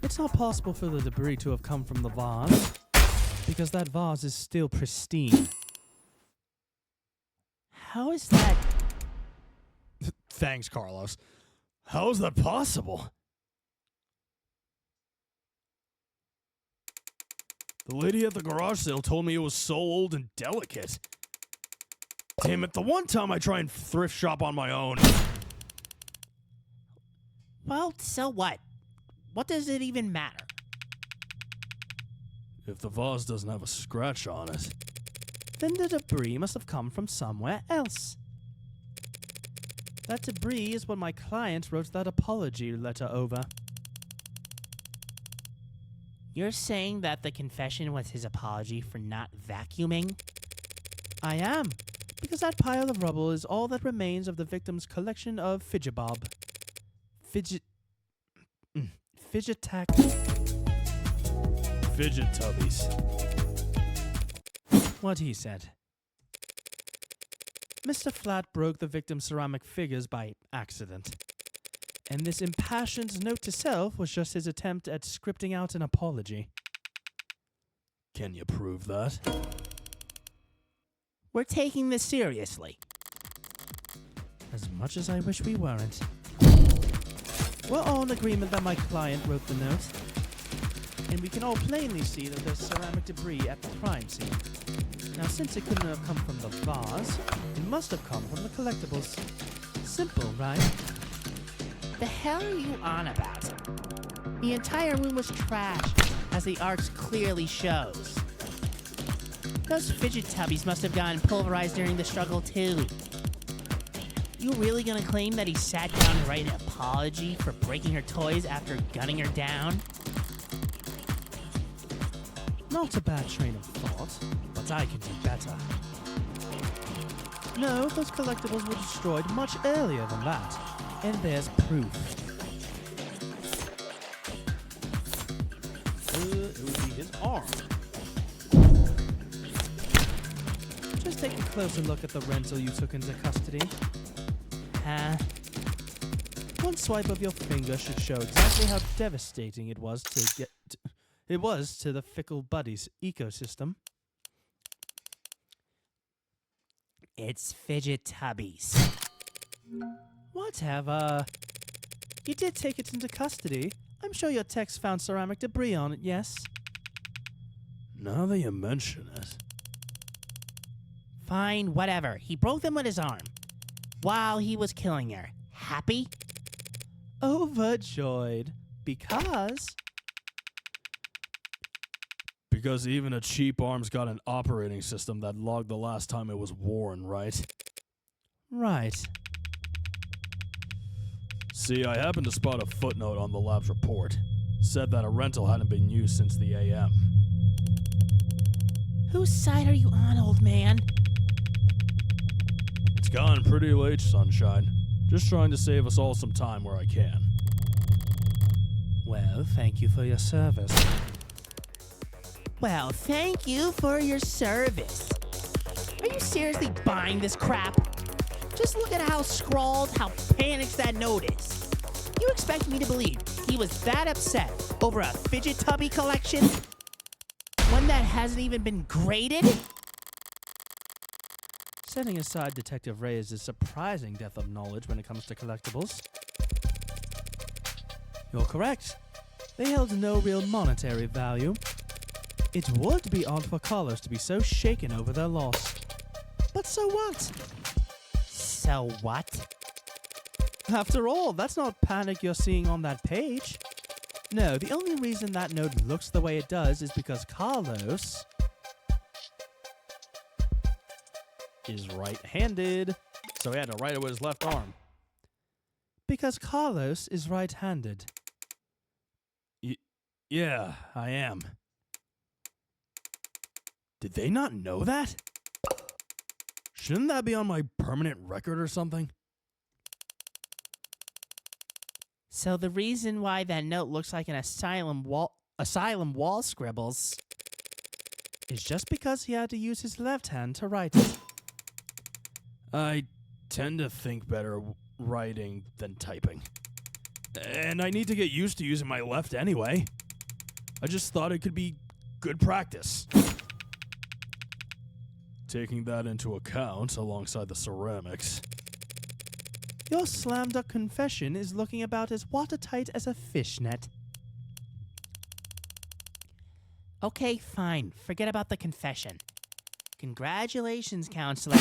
it's not possible for the debris to have come from the vase, because that vase is still pristine. How is that? Thanks, Carlos. How is that possible? The lady at the garage sale told me it was so old and delicate. Damn it, the one time I try and thrift shop on my own. Well, so what? What does it even matter? If the vase doesn't have a scratch on it. Then the debris must have come from somewhere else. That debris is what my client wrote that apology letter over. You're saying that the confession was his apology for not vacuuming? I am, because that pile of rubble is all that remains of the victim's collection of fidget-bob. Fidget-tac. Fidget tubbies. What he said. Mr. Flatt broke the victim's ceramic figures by accident. And this impassioned note to self was just his attempt at scripting out an apology. Can you prove that? We're taking this seriously. As much as I wish we weren't. We're all in agreement that my client wrote the note. And we can all plainly see that there's ceramic debris at the crime scene. Now, since it couldn't have come from the vase, it must have come from the collectibles. Simple, right? The hell are you on about? The entire room was trashed, as the arts clearly shows. Those fidget tubbies must have gotten pulverized during the struggle too. You really gonna claim that he sat down to write an apology for breaking her toys after gunning her down? Not a bad train of thought, but I can do better. No, those collectibles were destroyed much earlier than that. And there's proof. It would be his arm. Just take a closer look at the rental you took into custody. Huh? One swipe of your finger should show exactly how devastating it was to the Fickle Buddies ecosystem. It's fidget tubbies. Whatever. You did take it into custody. I'm sure your techs found ceramic debris on it, yes? Now that you mention it. Fine, whatever. He broke them with his arm. While he was killing her. Happy? Overjoyed. Because Even a cheap arm's got an operating system that logged the last time it was worn, right? Right. See, I happened to spot a footnote on the lab's report. Said that a rental hadn't been used since the AM. Whose side are you on, old man? It's gotten pretty late, sunshine. Just trying to save us all some time where I can. Well, thank you for your service. Well, thank you for your service. Are you seriously buying this crap? Just look at how scrawled, how panicked that note is. You expect me to believe he was that upset over a fidget tubby collection? One that hasn't even been graded? Setting aside Detective Reyes' surprising depth of knowledge when it comes to collectibles. You're correct. They held no real monetary value. It would be odd for Carlos to be so shaken over their loss. But so what? So what? After all, that's not panic you're seeing on that page. No, the only reason that note looks the way it does is because Carlos Is right-handed, so he had to write it with his left arm. Because Carlos is right-handed. Yeah, I am. Did they not know that? Shouldn't that be on my permanent record or something? So the reason why that note looks like an asylum wall scribbles Is just because he had to use his left hand to write it. I tend to think better writing than typing. And I need to get used to using my left anyway. I just thought it could be good practice. Taking that into account alongside the ceramics. Your slam dunk confession is looking about as watertight as a fishnet. Okay, fine. Forget about the confession. Congratulations, counselor.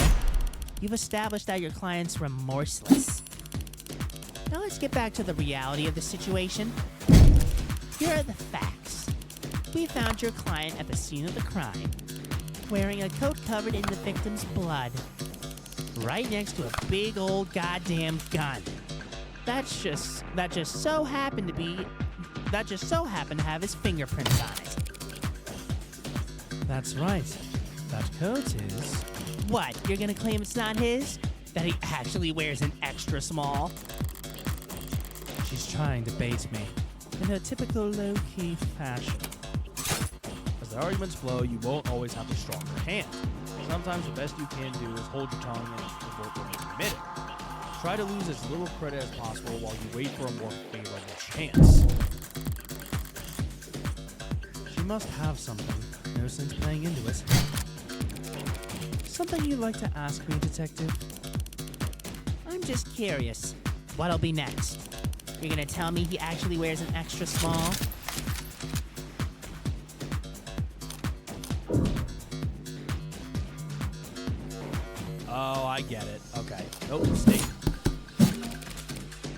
You've established that your client's remorseless. Now let's get back to the reality of the situation. Here are the facts. We found your client at the scene of the crime, wearing a coat covered in the victim's blood, right next to a big old goddamn gun. That just so happened to have his fingerprints on it. That's right. That coat is... What, you're gonna claim it's not his? That he actually wears an extra small? She's trying to bait me, in her typical low-key fashion. As the arguments flow, you won't always have the stronger hand. Sometimes the best you can do is hold your tongue and avoid being committed. Try to lose as little credit as possible while you wait for a more favorable chance. She must have something. No sense playing into it. Something you'd like to ask me, detective? I'm just curious. What'll be next? You're gonna tell me he actually wears an extra small? Oh, I get it. Okay. Nope, mistake.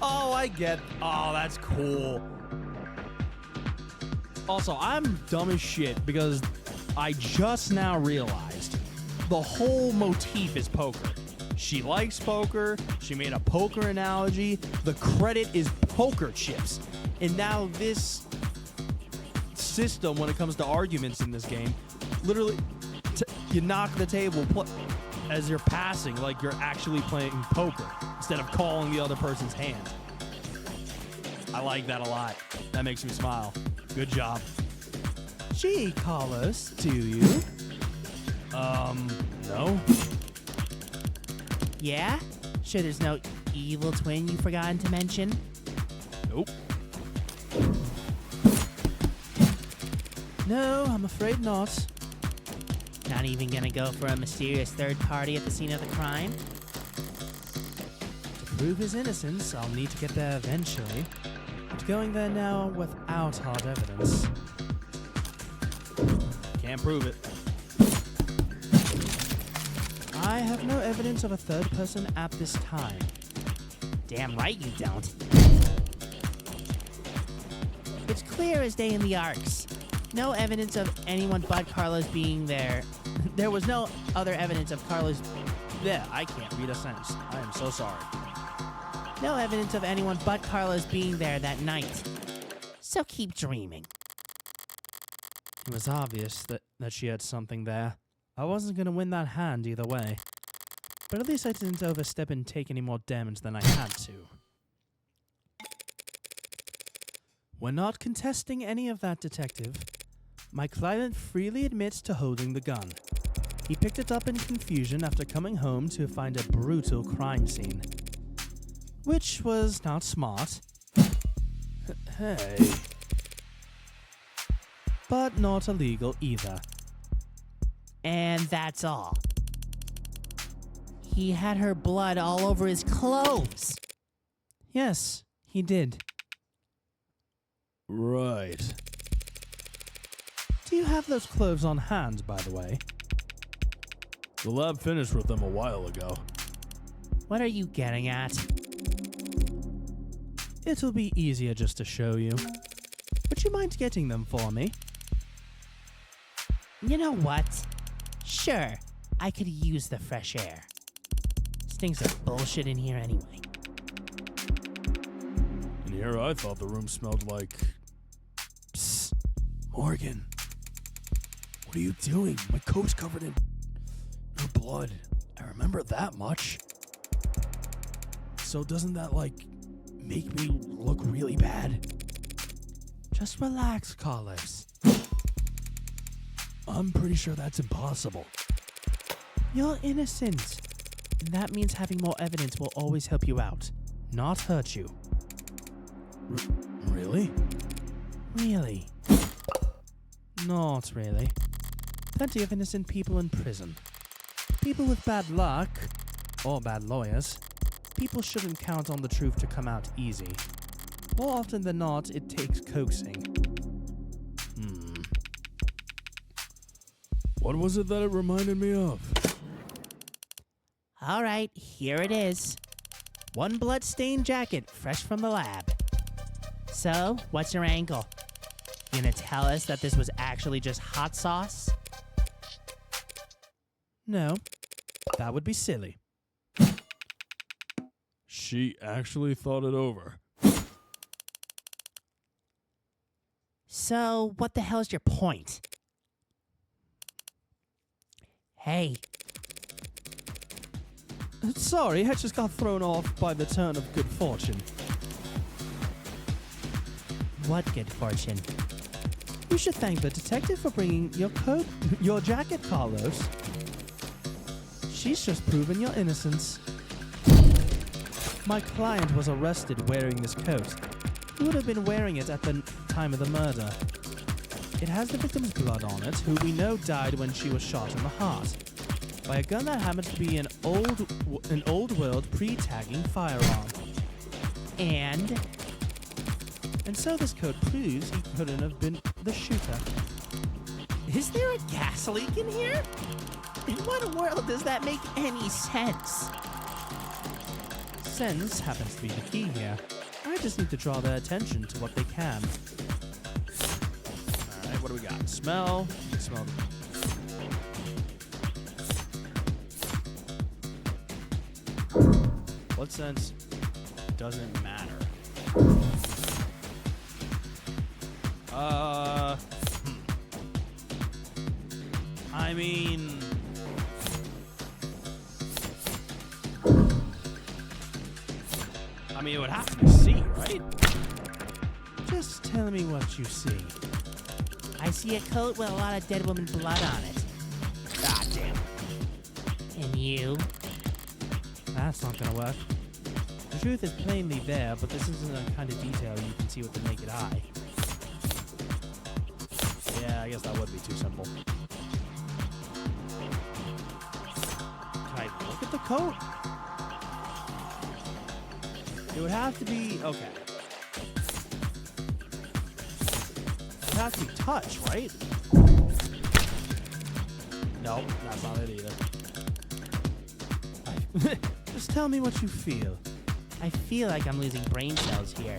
Oh, I get. Oh, that's cool. Also, I'm dumb as shit because I just now realized the whole motif is poker. She likes poker. She made a poker analogy. The credit is poker chips. And now this system, when it comes to arguments in this game, literally, you knock the table as you're passing like you're actually playing poker instead of calling the other person's hand. I like that a lot. That makes me smile. Good job. Gee, Carlos, do you? No. Yeah? Sure there's no evil twin you've forgotten to mention? Nope. No, I'm afraid not. Not even gonna go for a mysterious third party at the scene of the crime? To prove his innocence, I'll need to get there eventually. But going there now without hard evidence. Can't prove it. I have no evidence of a third person at this time. Damn right you don't. It's clear as day in the arcs. No evidence of anyone but Carlos being there. There was no other evidence of Carlos... Yeah, I can't read a sentence. I am so sorry. No evidence of anyone but Carlos being there that night. So keep dreaming. It was obvious that she had something there. I wasn't going to win that hand either way. But at least I didn't overstep and take any more damage than I had to. We're not contesting any of that, detective. My client freely admits to holding the gun. He picked it up in confusion after coming home to find a brutal crime scene. Which was not smart. Hey. But not illegal either. And that's all. He had her blood all over his clothes. Yes, he did. Right. Do you have those clothes on hand, by the way? The lab finished with them a while ago. What are you getting at? It'll be easier just to show you. Would you mind getting them for me? You know what? Sure, I could use the fresh air. Stinks of bullshit in here anyway. In here, I thought the room smelled like... Psst. Morgan. What are you doing? My coat's covered in her blood. I remember that much. So doesn't that, make me look really bad? Just relax, Carlos. I'm pretty sure that's impossible. You're innocent. And that means having more evidence will always help you out, not hurt you. Really? Really? Not really. Plenty of innocent people in prison. People with bad luck, or bad lawyers. People shouldn't count on the truth to come out easy. More often than not, it takes coaxing. What was it that it reminded me of? All right, here it is. One blood-stained jacket, fresh from the lab. So, what's your angle? You gonna tell us that this was actually just hot sauce? No, that would be silly. She actually thought it over. So, what the hell's your point? Hey, Sorry, I just got thrown off by the turn of good fortune. what good fortune? You should thank the detective for bringing your jacket, Carlos. She's just proven your innocence. My client was arrested wearing this coat. He would have been wearing it at the time of the murder. It has the victim's blood on it, who we know died when she was shot in the heart by a gun that happens to be an old world pre-tagging firearm. And So this coat proves he couldn't have been the shooter. is there a gas leak in here? In what world does that make any sense? Sense happens to be the key here. I just need to draw their attention to what they can. Alright, what do we got? Smell. Smell. What sense doesn't matter? I mean... it would have to be C, right? Just tell me what you see. I see a coat with a lot of dead woman blood on it. Ah, damn. And you? That's not gonna work. The truth is plainly there, but this isn't the kind of detail you can see with the naked eye. Yeah, I guess that would be too simple. Can I look at the coat? It would have to be... okay. It would have to be touch, right? Nope, that's not it either. Just tell me what you feel. I feel like I'm losing brain cells here.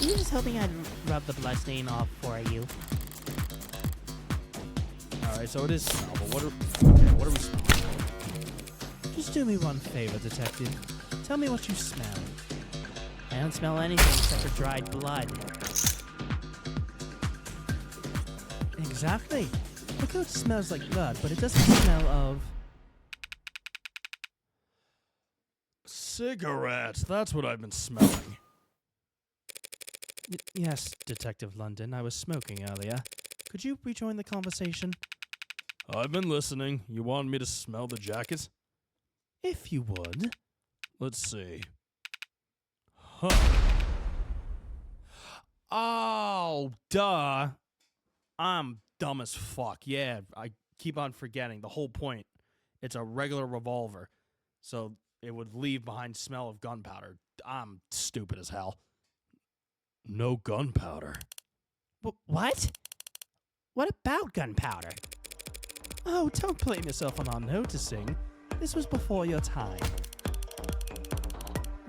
Were you just hoping I'd rub the bloodstain off for you? Alright, so it is smell, but what are we smelling? Just do me one favor, detective. Tell me what you smell. I don't smell anything except for dried blood. Exactly. The coat smells like blood, but it doesn't smell of... Cigarettes, that's what I've been smelling. Yes, Detective London, I was smoking earlier. Could you rejoin the conversation? I've been listening. You want me to smell the jackets? If you would. Let's see. Huh. Oh, duh. I'm dumb as fuck. Yeah, I keep on forgetting. The whole point. It's a regular revolver. So it would leave behind smell of gunpowder. I'm stupid as hell. No gunpowder. What? What about gunpowder? Oh, don't blame yourself for not noticing. This was before your time.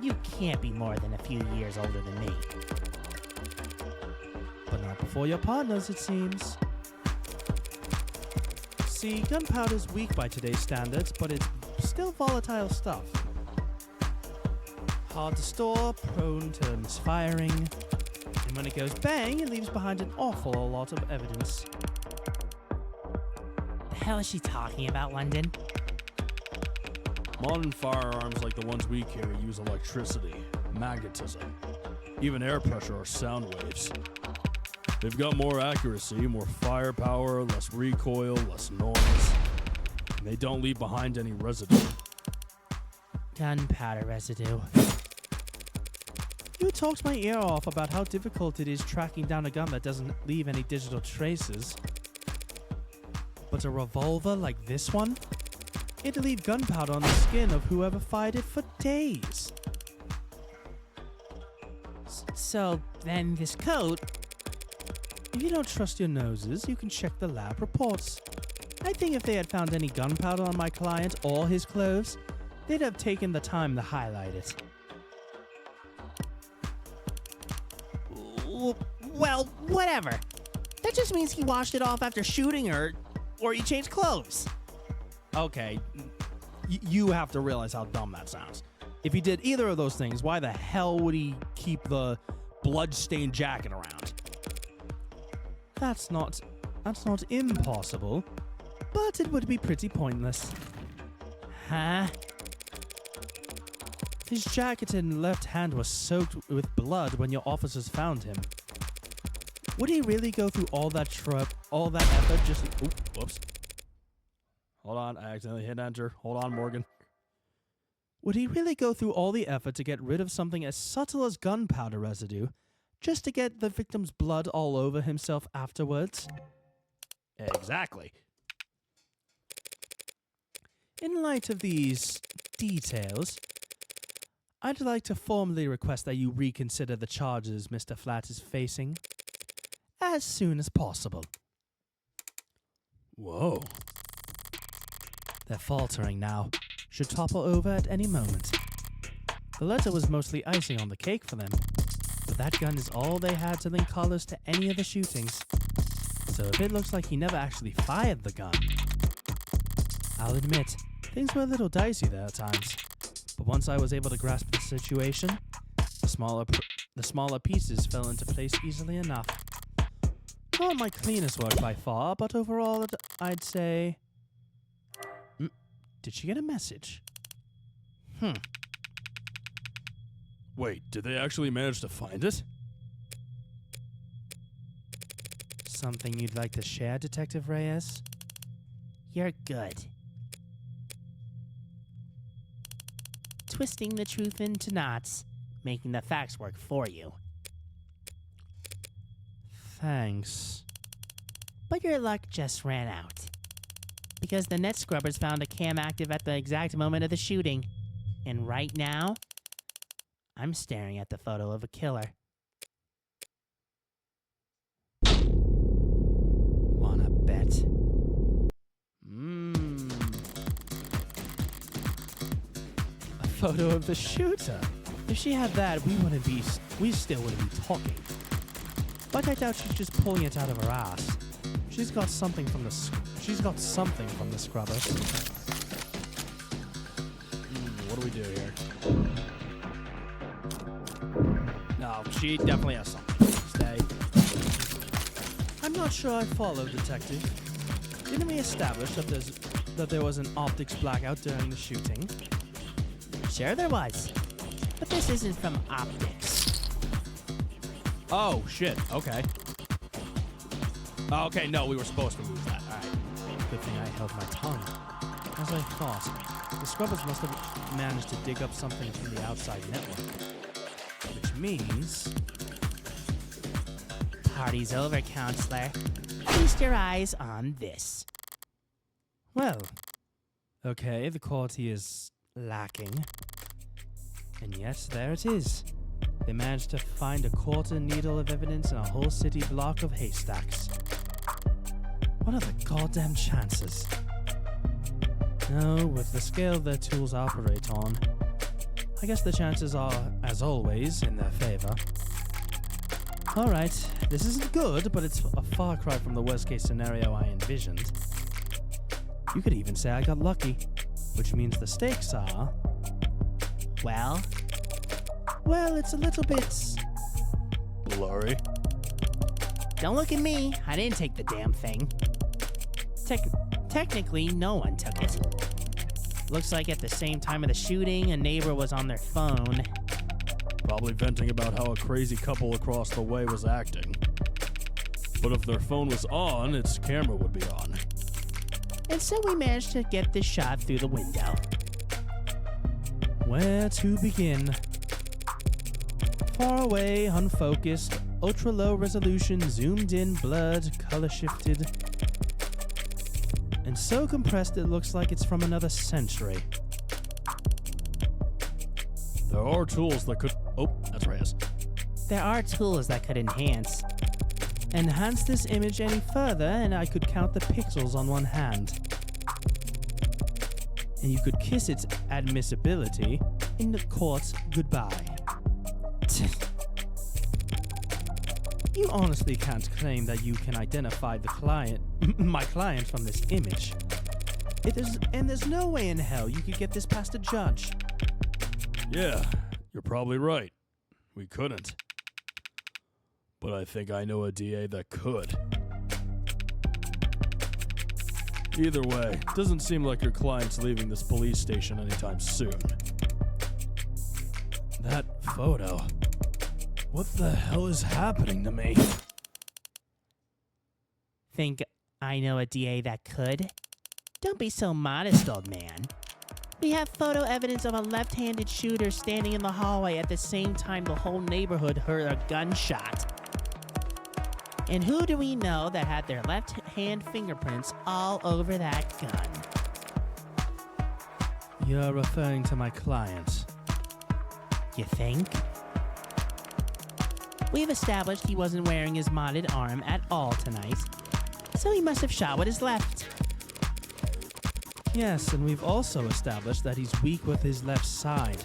You can't be more than a few years older than me. But not before your partners, it seems. See, gunpowder's weak by today's standards, but it's still volatile stuff. Hard to store, prone to misfiring, and when it goes bang, it leaves behind an awful lot of evidence. hell is she talking about, London? Modern firearms like the ones we carry use electricity, magnetism, even air pressure or sound waves. They've got more accuracy, more firepower, less recoil, less noise. And they don't leave behind any residue. Gunpowder residue. You talked my ear off about how difficult it is tracking down a gun that doesn't leave any digital traces. But a revolver like this one? It'd leave gunpowder on the skin of whoever fired it for days. So then this coat... If you don't trust your noses, you can check the lab reports. I think if they had found any gunpowder on my client or his clothes, they'd have taken the time to highlight it. Well, whatever. That just means he washed it off after shooting her, or he changed clothes. Okay, you have to realize how dumb that sounds. If he did either of those things, why the hell would he keep the blood-stained jacket around? That's not impossible, but it would be pretty pointless. Huh? His jacket and left hand was soaked with blood when your officers found him. Would he really go through all that effort just... Ooh, whoops. Hold on, I accidentally hit enter. Hold on, Morgan. Would he really go through all the effort to get rid of something as subtle as gunpowder residue, just to get the victim's blood all over himself afterwards? Exactly. In light of these details, I'd like to formally request that you reconsider the charges Mr. Flatt is facing as soon as possible. Whoa. They're faltering now. Should topple over at any moment. The letter was mostly icing on the cake for them, but that gun is all they had to link colors to any of the shootings. So if it looks like he never actually fired the gun, I'll admit, things were a little dicey there at times. But once I was able to grasp the situation, the smaller pieces fell into place easily enough. Not my cleanest work by far, but overall I'd say... Did she get a message? Wait, did they actually manage to find it? Something you'd like to share, Detective Reyes? You're good. Twisting the truth into knots, making the facts work for you. Thanks. But your luck just ran out. Because the net scrubbers found a cam active at the exact moment of the shooting. And right now, I'm staring at the photo of a killer. Wanna bet? A photo of the shooter. If she had that, we still wouldn't be talking. But I doubt she's just pulling it out of her ass. She's got something from the scrubbers. What do we do here? No, she definitely has something. Stay. I'm not sure I follow, Detective. Didn't we establish that there was an optics blackout during the shooting? Sure there was. But this isn't from optics. Oh, shit. Okay. Okay, no, we were supposed to lose that. All right. Good thing I held my tongue. As I thought, the scrubbers must have managed to dig up something from the outside network. Which means... Party's over, counselor. Feast your eyes on this. Well, okay, the quality is lacking. And yet, there it is. They managed to find a quarter needle of evidence in a whole city block of haystacks. What are the goddamn chances? No, with the scale their tools operate on, I guess the chances are, as always, in their favor. Alright, this isn't good, but it's a far cry from the worst case scenario I envisioned. You could even say I got lucky, which means the stakes are... Well, it's a little bit... Blurry. don't look at me. I didn't take the damn thing. Technically, no one took it. Looks like at the same time of the shooting, a neighbor was on their phone. Probably venting about how a crazy couple across the way was acting. But if their phone was on, its camera would be on. And so we managed to get this shot through the window. Where to begin? Far away, unfocused, ultra low resolution, zoomed in, blurred, color shifted. And so compressed it looks like it's from another century. There are tools that could... Oh, that's Reyes. There are tools that could enhance. Enhance this image any further and I could count the pixels on one hand. And you could kiss its admissibility in the court's goodbye. You honestly can't claim that you can identify the client, my client, from this image. And there's no way in hell you could get this past a judge. Yeah, you're probably right. We couldn't. But I think I know a DA that could. Either way, doesn't seem like your client's leaving this police station anytime soon. That photo. What the hell is happening to me? Think I know a DA that could? Don't be so modest, old man. We have photo evidence of a left-handed shooter standing in the hallway at the same time the whole neighborhood heard a gunshot. And who do we know that had their left hand fingerprints all over that gun? You're referring to my client. You think? We've established he wasn't wearing his modded arm at all tonight, so he must have shot with his left. Yes, and we've also established that he's weak with his left side.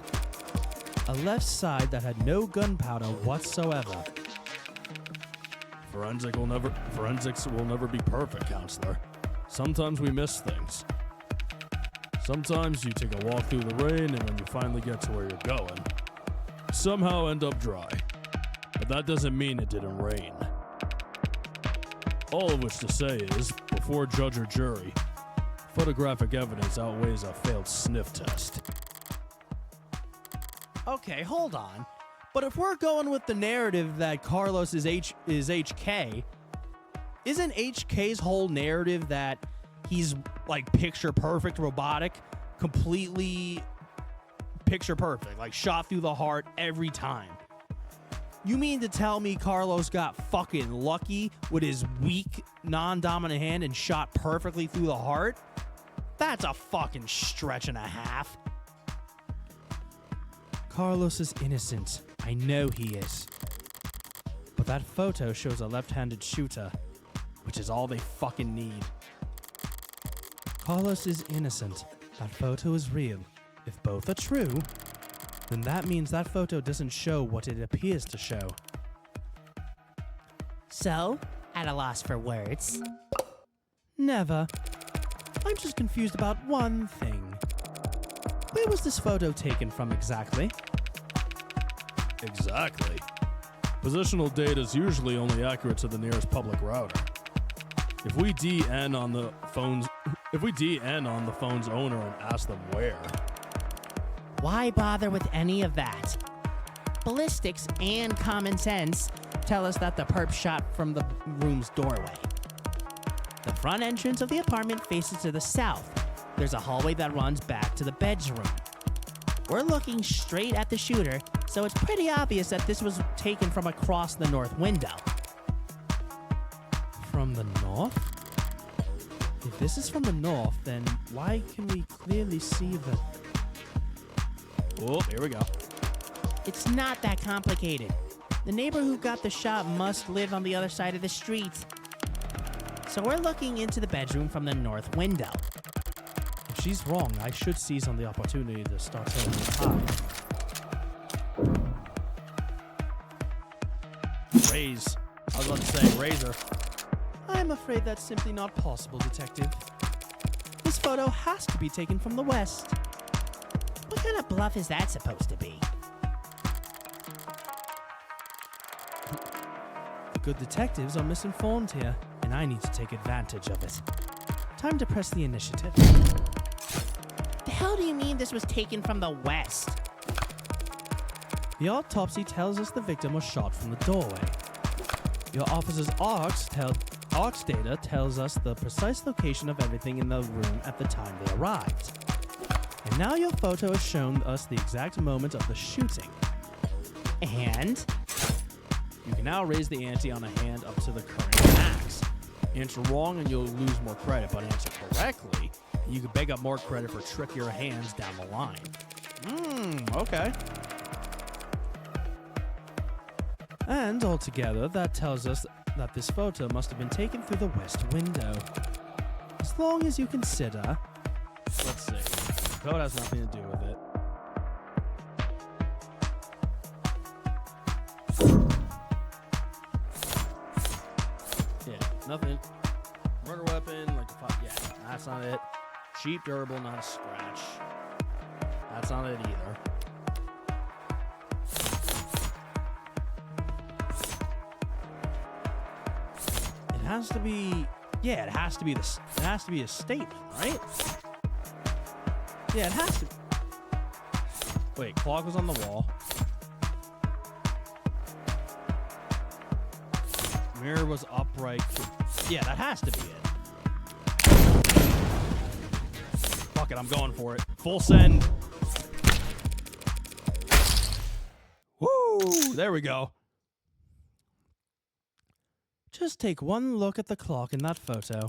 A left side that had no gunpowder whatsoever. Forensics will never be perfect, counselor. Sometimes we miss things. Sometimes you take a walk through the rain, and when you finally get to where you're going, you somehow end up dry. But that doesn't mean it didn't rain. All of which to say is, before judge or jury, photographic evidence outweighs a failed sniff test. Okay, hold on. But if we're going with the narrative that Carlos is HK, isn't HK's whole narrative that he's like picture perfect robotic, completely picture perfect, like shot through the heart every time? You mean to tell me Carlos got fucking lucky with his weak, non-dominant hand and shot perfectly through the heart? That's a fucking stretch and a half. Carlos is innocent. I know he is. But that photo shows a left-handed shooter, which is all they fucking need. Carlos is innocent. That photo is real. If both are true, then that means that photo doesn't show what it appears to show. So, at a loss for words. Never. I'm just confused about one thing. Where was this photo taken from exactly? Exactly. Positional data is usually only accurate to the nearest public router. If we DN on the phone's owner and ask them where, Why bother with any of that? Ballistics and common sense tell us that the perp shot from the room's doorway. The front entrance of the apartment faces to the south. There's a hallway that runs back to the bedroom. We're looking straight at the shooter, so it's pretty obvious that this was taken from across the north window. From the north? If this is from the north, then why can we clearly see the... oh, here we go. It's not that complicated. The neighbor who got the shot must live on the other side of the street. So we're looking into the bedroom from the north window. If she's wrong, I should seize on the opportunity to start telling the pie. Reyes. I was about to say razor. I'm afraid that's simply not possible, Detective. This photo has to be taken from the west. What kind of bluff is that supposed to be? The good detectives are misinformed here, and I need to take advantage of it. Time to press the initiative. The hell do you mean this was taken from the west? The autopsy tells us the victim was shot from the doorway. Your officer's ARCS data tells us the precise location of everything in the room at the time they arrived. And now your photo has shown us the exact moment of the shooting. And? You can now raise the ante on a hand up to the current max. Answer wrong and you'll lose more credit, but answer correctly, you can beg up more credit for trickier hands down the line. Okay. And altogether, that tells us that this photo must have been taken through the west window. As long as you consider... Let's see. The code has nothing to do with it. Yeah, nothing. Murder weapon, like yeah, that's not it. Cheap, durable, not a scratch. That's not it either. It has to be... Yeah, it has to be this. It has to be a statement, right? Yeah, it has to. Wait, clock was on the wall. Mirror was upright. Yeah, that has to be it. Fuck it, I'm going for it. Full send. Woo! There we go. Just take one look at the clock in that photo.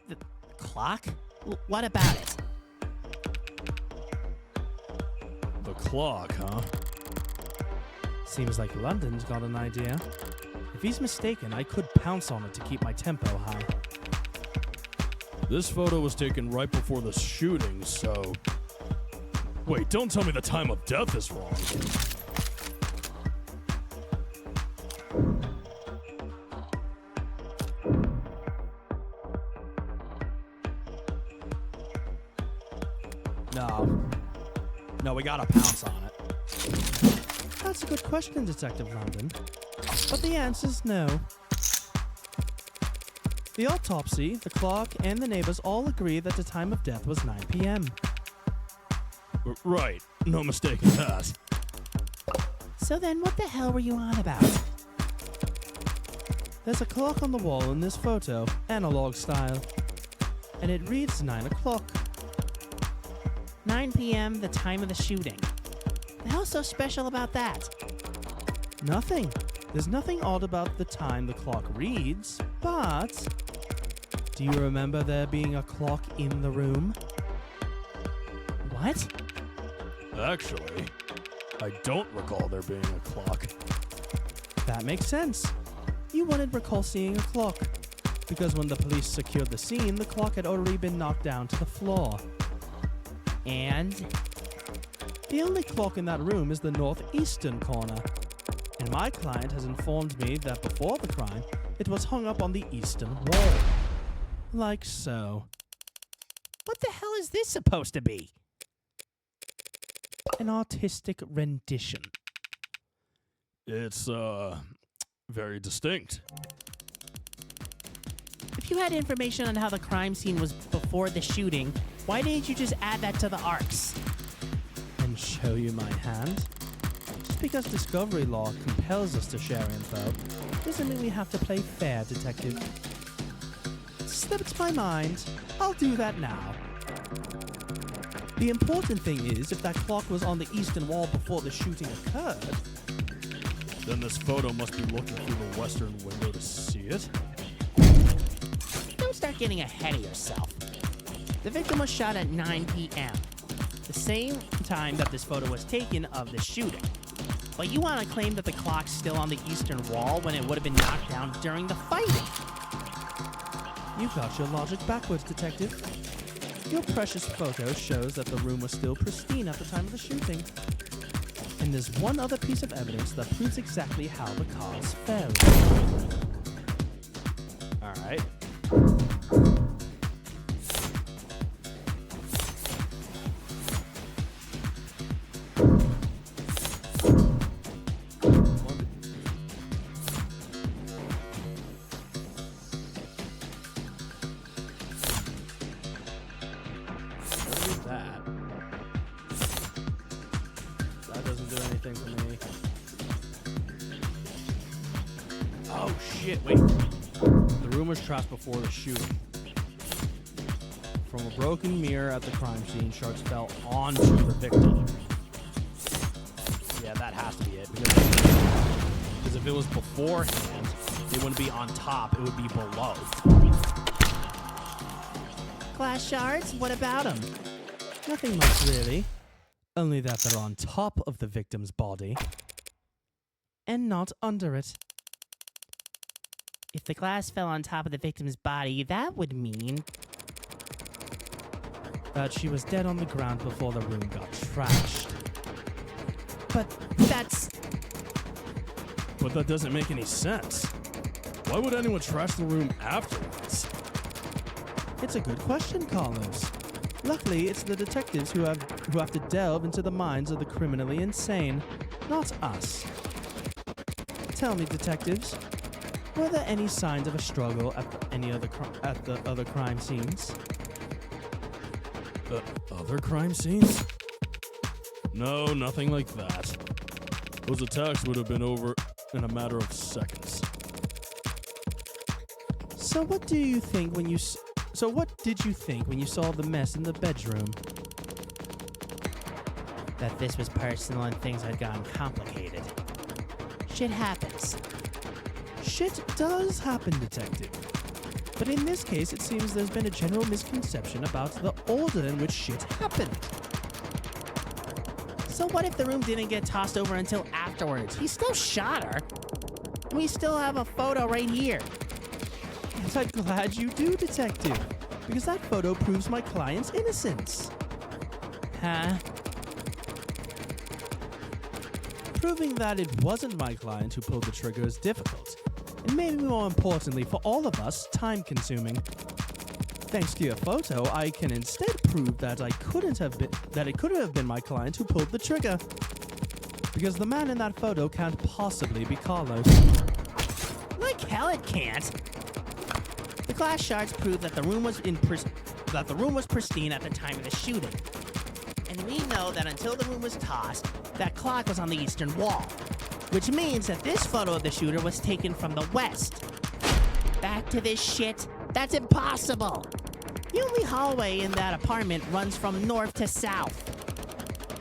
The clock? What about it? The clock, huh? Seems like London's got an idea. If he's mistaken, I could pounce on it to keep my tempo high. This photo was taken right before the shooting, so... Wait, don't tell me the time of death is wrong. No, we gotta pounce on it. That's a good question, Detective London. But the answer's no. The autopsy, the clock, and the neighbors all agree that the time of death was 9 p.m. Right, no mistake in that. So then what the hell were you on about? There's a clock on the wall in this photo, analog style. And it reads 9 o'clock. 9 p.m., the time of the shooting. The hell's so special about that? Nothing. There's nothing odd about the time the clock reads, but... Do you remember there being a clock in the room? What? Actually, I don't recall there being a clock. That makes sense. You wouldn't recall seeing a clock, because when the police secured the scene, the clock had already been knocked down to the floor. And? The only clock in that room is the northeastern corner, and my client has informed me that before the crime, it was hung up on the eastern wall. Like so. What the hell is this supposed to be? An artistic rendition. It's, very distinct. If you had information on how the crime scene was before the shooting, why didn't you just add that to the ARCs? And show you my hand? Just because discovery law compels us to share info, doesn't mean we have to play fair, detective. Slipped my mind. I'll do that now. The important thing is, if that clock was on the eastern wall before the shooting occurred... Then this photo must be looking through the western window to see it. Don't start getting ahead of yourself. The victim was shot at 9 p.m., the same time that this photo was taken of the shooting. But you want to claim that the clock's still on the eastern wall when it would have been knocked down during the fighting. You got your logic backwards, detective. Your precious photo shows that the room was still pristine at the time of the shooting. And there's one other piece of evidence that proves exactly how the cars fell. Alright. shit, wait. The room was trashed before the shooting. From a broken mirror at the crime scene, shards fell onto the victim. Yeah, that has to be it. Because if it was beforehand, it wouldn't be on top, it would be below. Glass shards? What about them? Nothing much, really. Only that they're on top of the victim's body and not under it. If the glass fell on top of the victim's body, that would mean... that she was dead on the ground before the room got trashed. But that's... But that doesn't make any sense. Why would anyone trash the room afterwards? It's a good question, Carlos. Luckily, it's the detectives who have to delve into the minds of the criminally insane, not us. Tell me, detectives, were there any signs of a struggle at the other crime scenes? Other crime scenes? No, nothing like that. Those attacks would have been over in a matter of seconds. So what did you think when you saw the mess in the bedroom? That this was personal and things had gotten complicated. Shit happens. Shit does happen, detective. But in this case, it seems there's been a general misconception about the order in which shit happened. So what if the room didn't get tossed over until afterwards? He still shot her. And we still have a photo right here. Yes, I'm glad you do, detective. Because that photo proves my client's innocence. Huh? Proving that it wasn't my client who pulled the trigger is difficult. And maybe more importantly for all of us, time-consuming. Thanks to your photo, I can instead prove that it couldn't have been my client who pulled the trigger. Because the man in that photo can't possibly be Carlos. Like hell it can't. The glass shards prove that the room was pristine at the time of the shooting. And we know that until the room was tossed, that clock was on the eastern wall. Which means that this photo of the shooter was taken from the west. Back to this shit? That's impossible! The only hallway in that apartment runs from north to south.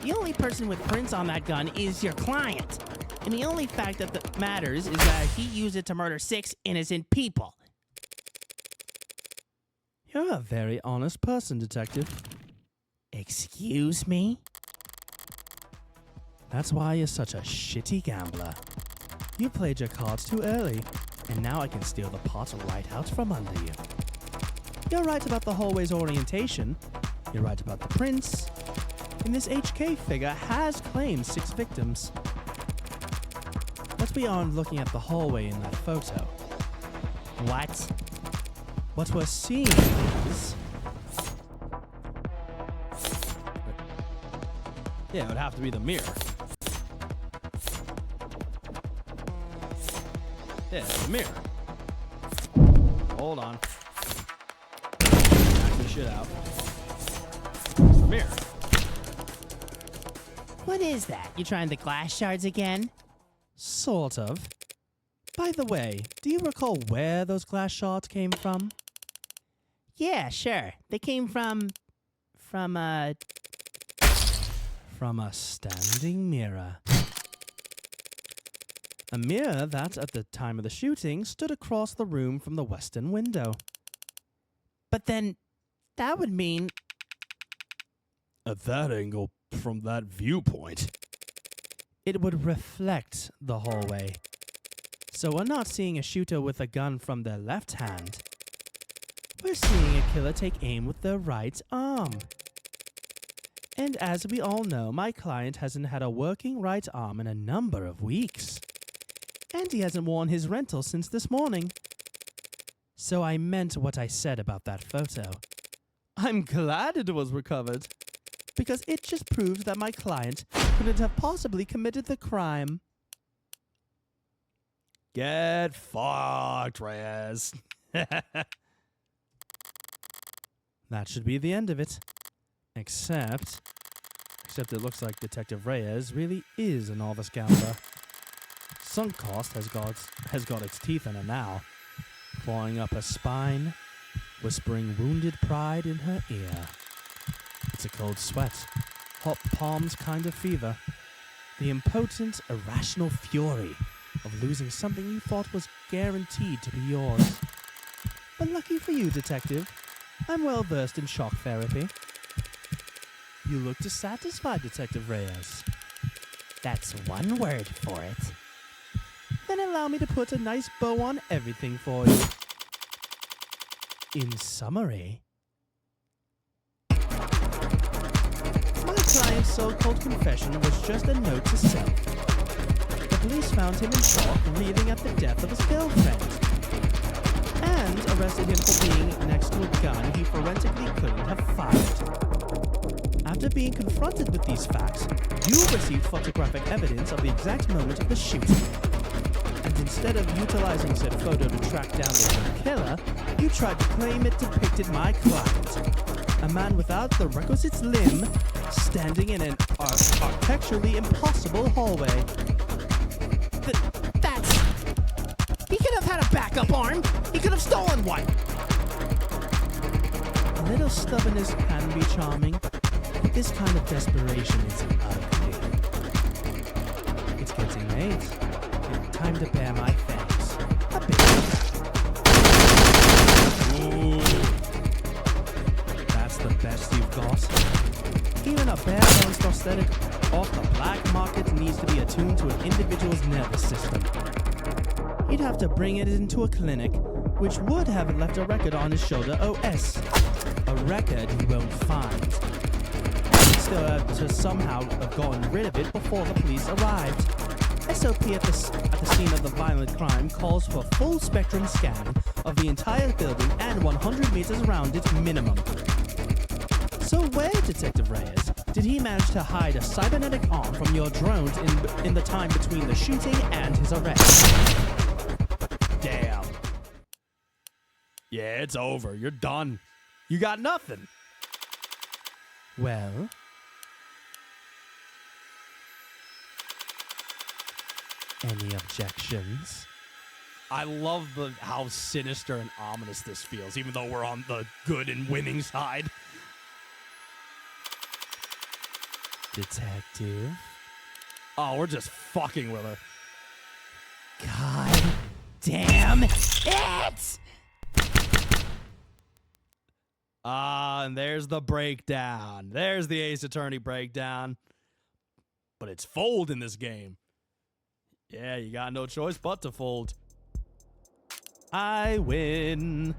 The only person with prints on that gun is your client. And the only fact that matters is that he used it to murder 6 innocent people. You're a very honest person, detective. Excuse me? That's why you're such a shitty gambler. You played your cards too early, and now I can steal the pot right out from under you. You're right about the hallway's orientation. You're right about the prints. And this HK figure has claimed 6 victims. But beyond looking at the hallway in that photo, What? what we're seeing is... Yeah, it would have to be the mirror. Yeah, it's the mirror. Hold on. Knock this shit out. It's the mirror. What is that? You trying the glass shards again? Sort of. By the way, do you recall where those glass shards came from? Yeah, sure. They came from From a standing mirror. A mirror that, at the time of the shooting, stood across the room from the western window. But then, that would mean... At that angle, from that viewpoint. It would reflect the hallway. So we're not seeing a shooter with a gun from their left hand. We're seeing a killer take aim with their right arm. And as we all know, my client hasn't had a working right arm in a number of weeks. And he hasn't worn his rental since this morning. So I meant what I said about that photo. I'm glad it was recovered, because it just proves that my client couldn't have possibly committed the crime. Get fucked, Reyes. That should be the end of it. Except it looks like Detective Reyes really is a novice gambler. sunk cost has got its teeth in her now, clawing up her spine, whispering wounded pride in her ear. It's a cold sweat, hot palms kind of fever, the impotent, irrational fury of losing something you thought was guaranteed to be yours. But lucky for you, detective, I'm well versed in shock therapy. You look dissatisfied, Detective Reyes. That's one word for it. Then allow me to put a nice bow on everything for you. In summary, my client's so-called confession was just a note to self. The police found him in shock, reeling at the death of his girlfriend, and arrested him for being next to a gun he forensically couldn't have fired. After being confronted with these facts, you received photographic evidence of the exact moment of the shooting. And instead of utilizing said photo to track down the killer, you tried to claim it depicted my client, a man without the requisite limb, standing in an architecturally impossible hallway. That's... He could have had a backup arm. He could have stolen one. A little stubbornness can be charming, but this kind of desperation is ugly. It's getting late. Time to bear my thanks. A bit. Ooh. That's the best you've got. Even a bare-bones prosthetic off the black market needs to be attuned to an individual's nervous system. He'd have to bring it into a clinic, which would have left a record on his shoulder OS. A record he won't find. Still have to somehow have gotten rid of it before the police arrived. SOP at the scene of the violent crime calls for a full spectrum scan of the entire building and 100 meters around it minimum. So where, Detective Reyes, did he manage to hide a cybernetic arm from your drones in the time between the shooting and his arrest? Damn. Yeah, it's over. You're done. You got nothing. Well, any objections? I love how sinister and ominous this feels, even though we're on the good and winning side. Detective? Oh, we're just fucking with her. God damn it! And there's the breakdown. There's the Ace Attorney breakdown. But it's fold in this game. Yeah, you got no choice but to fold. I win.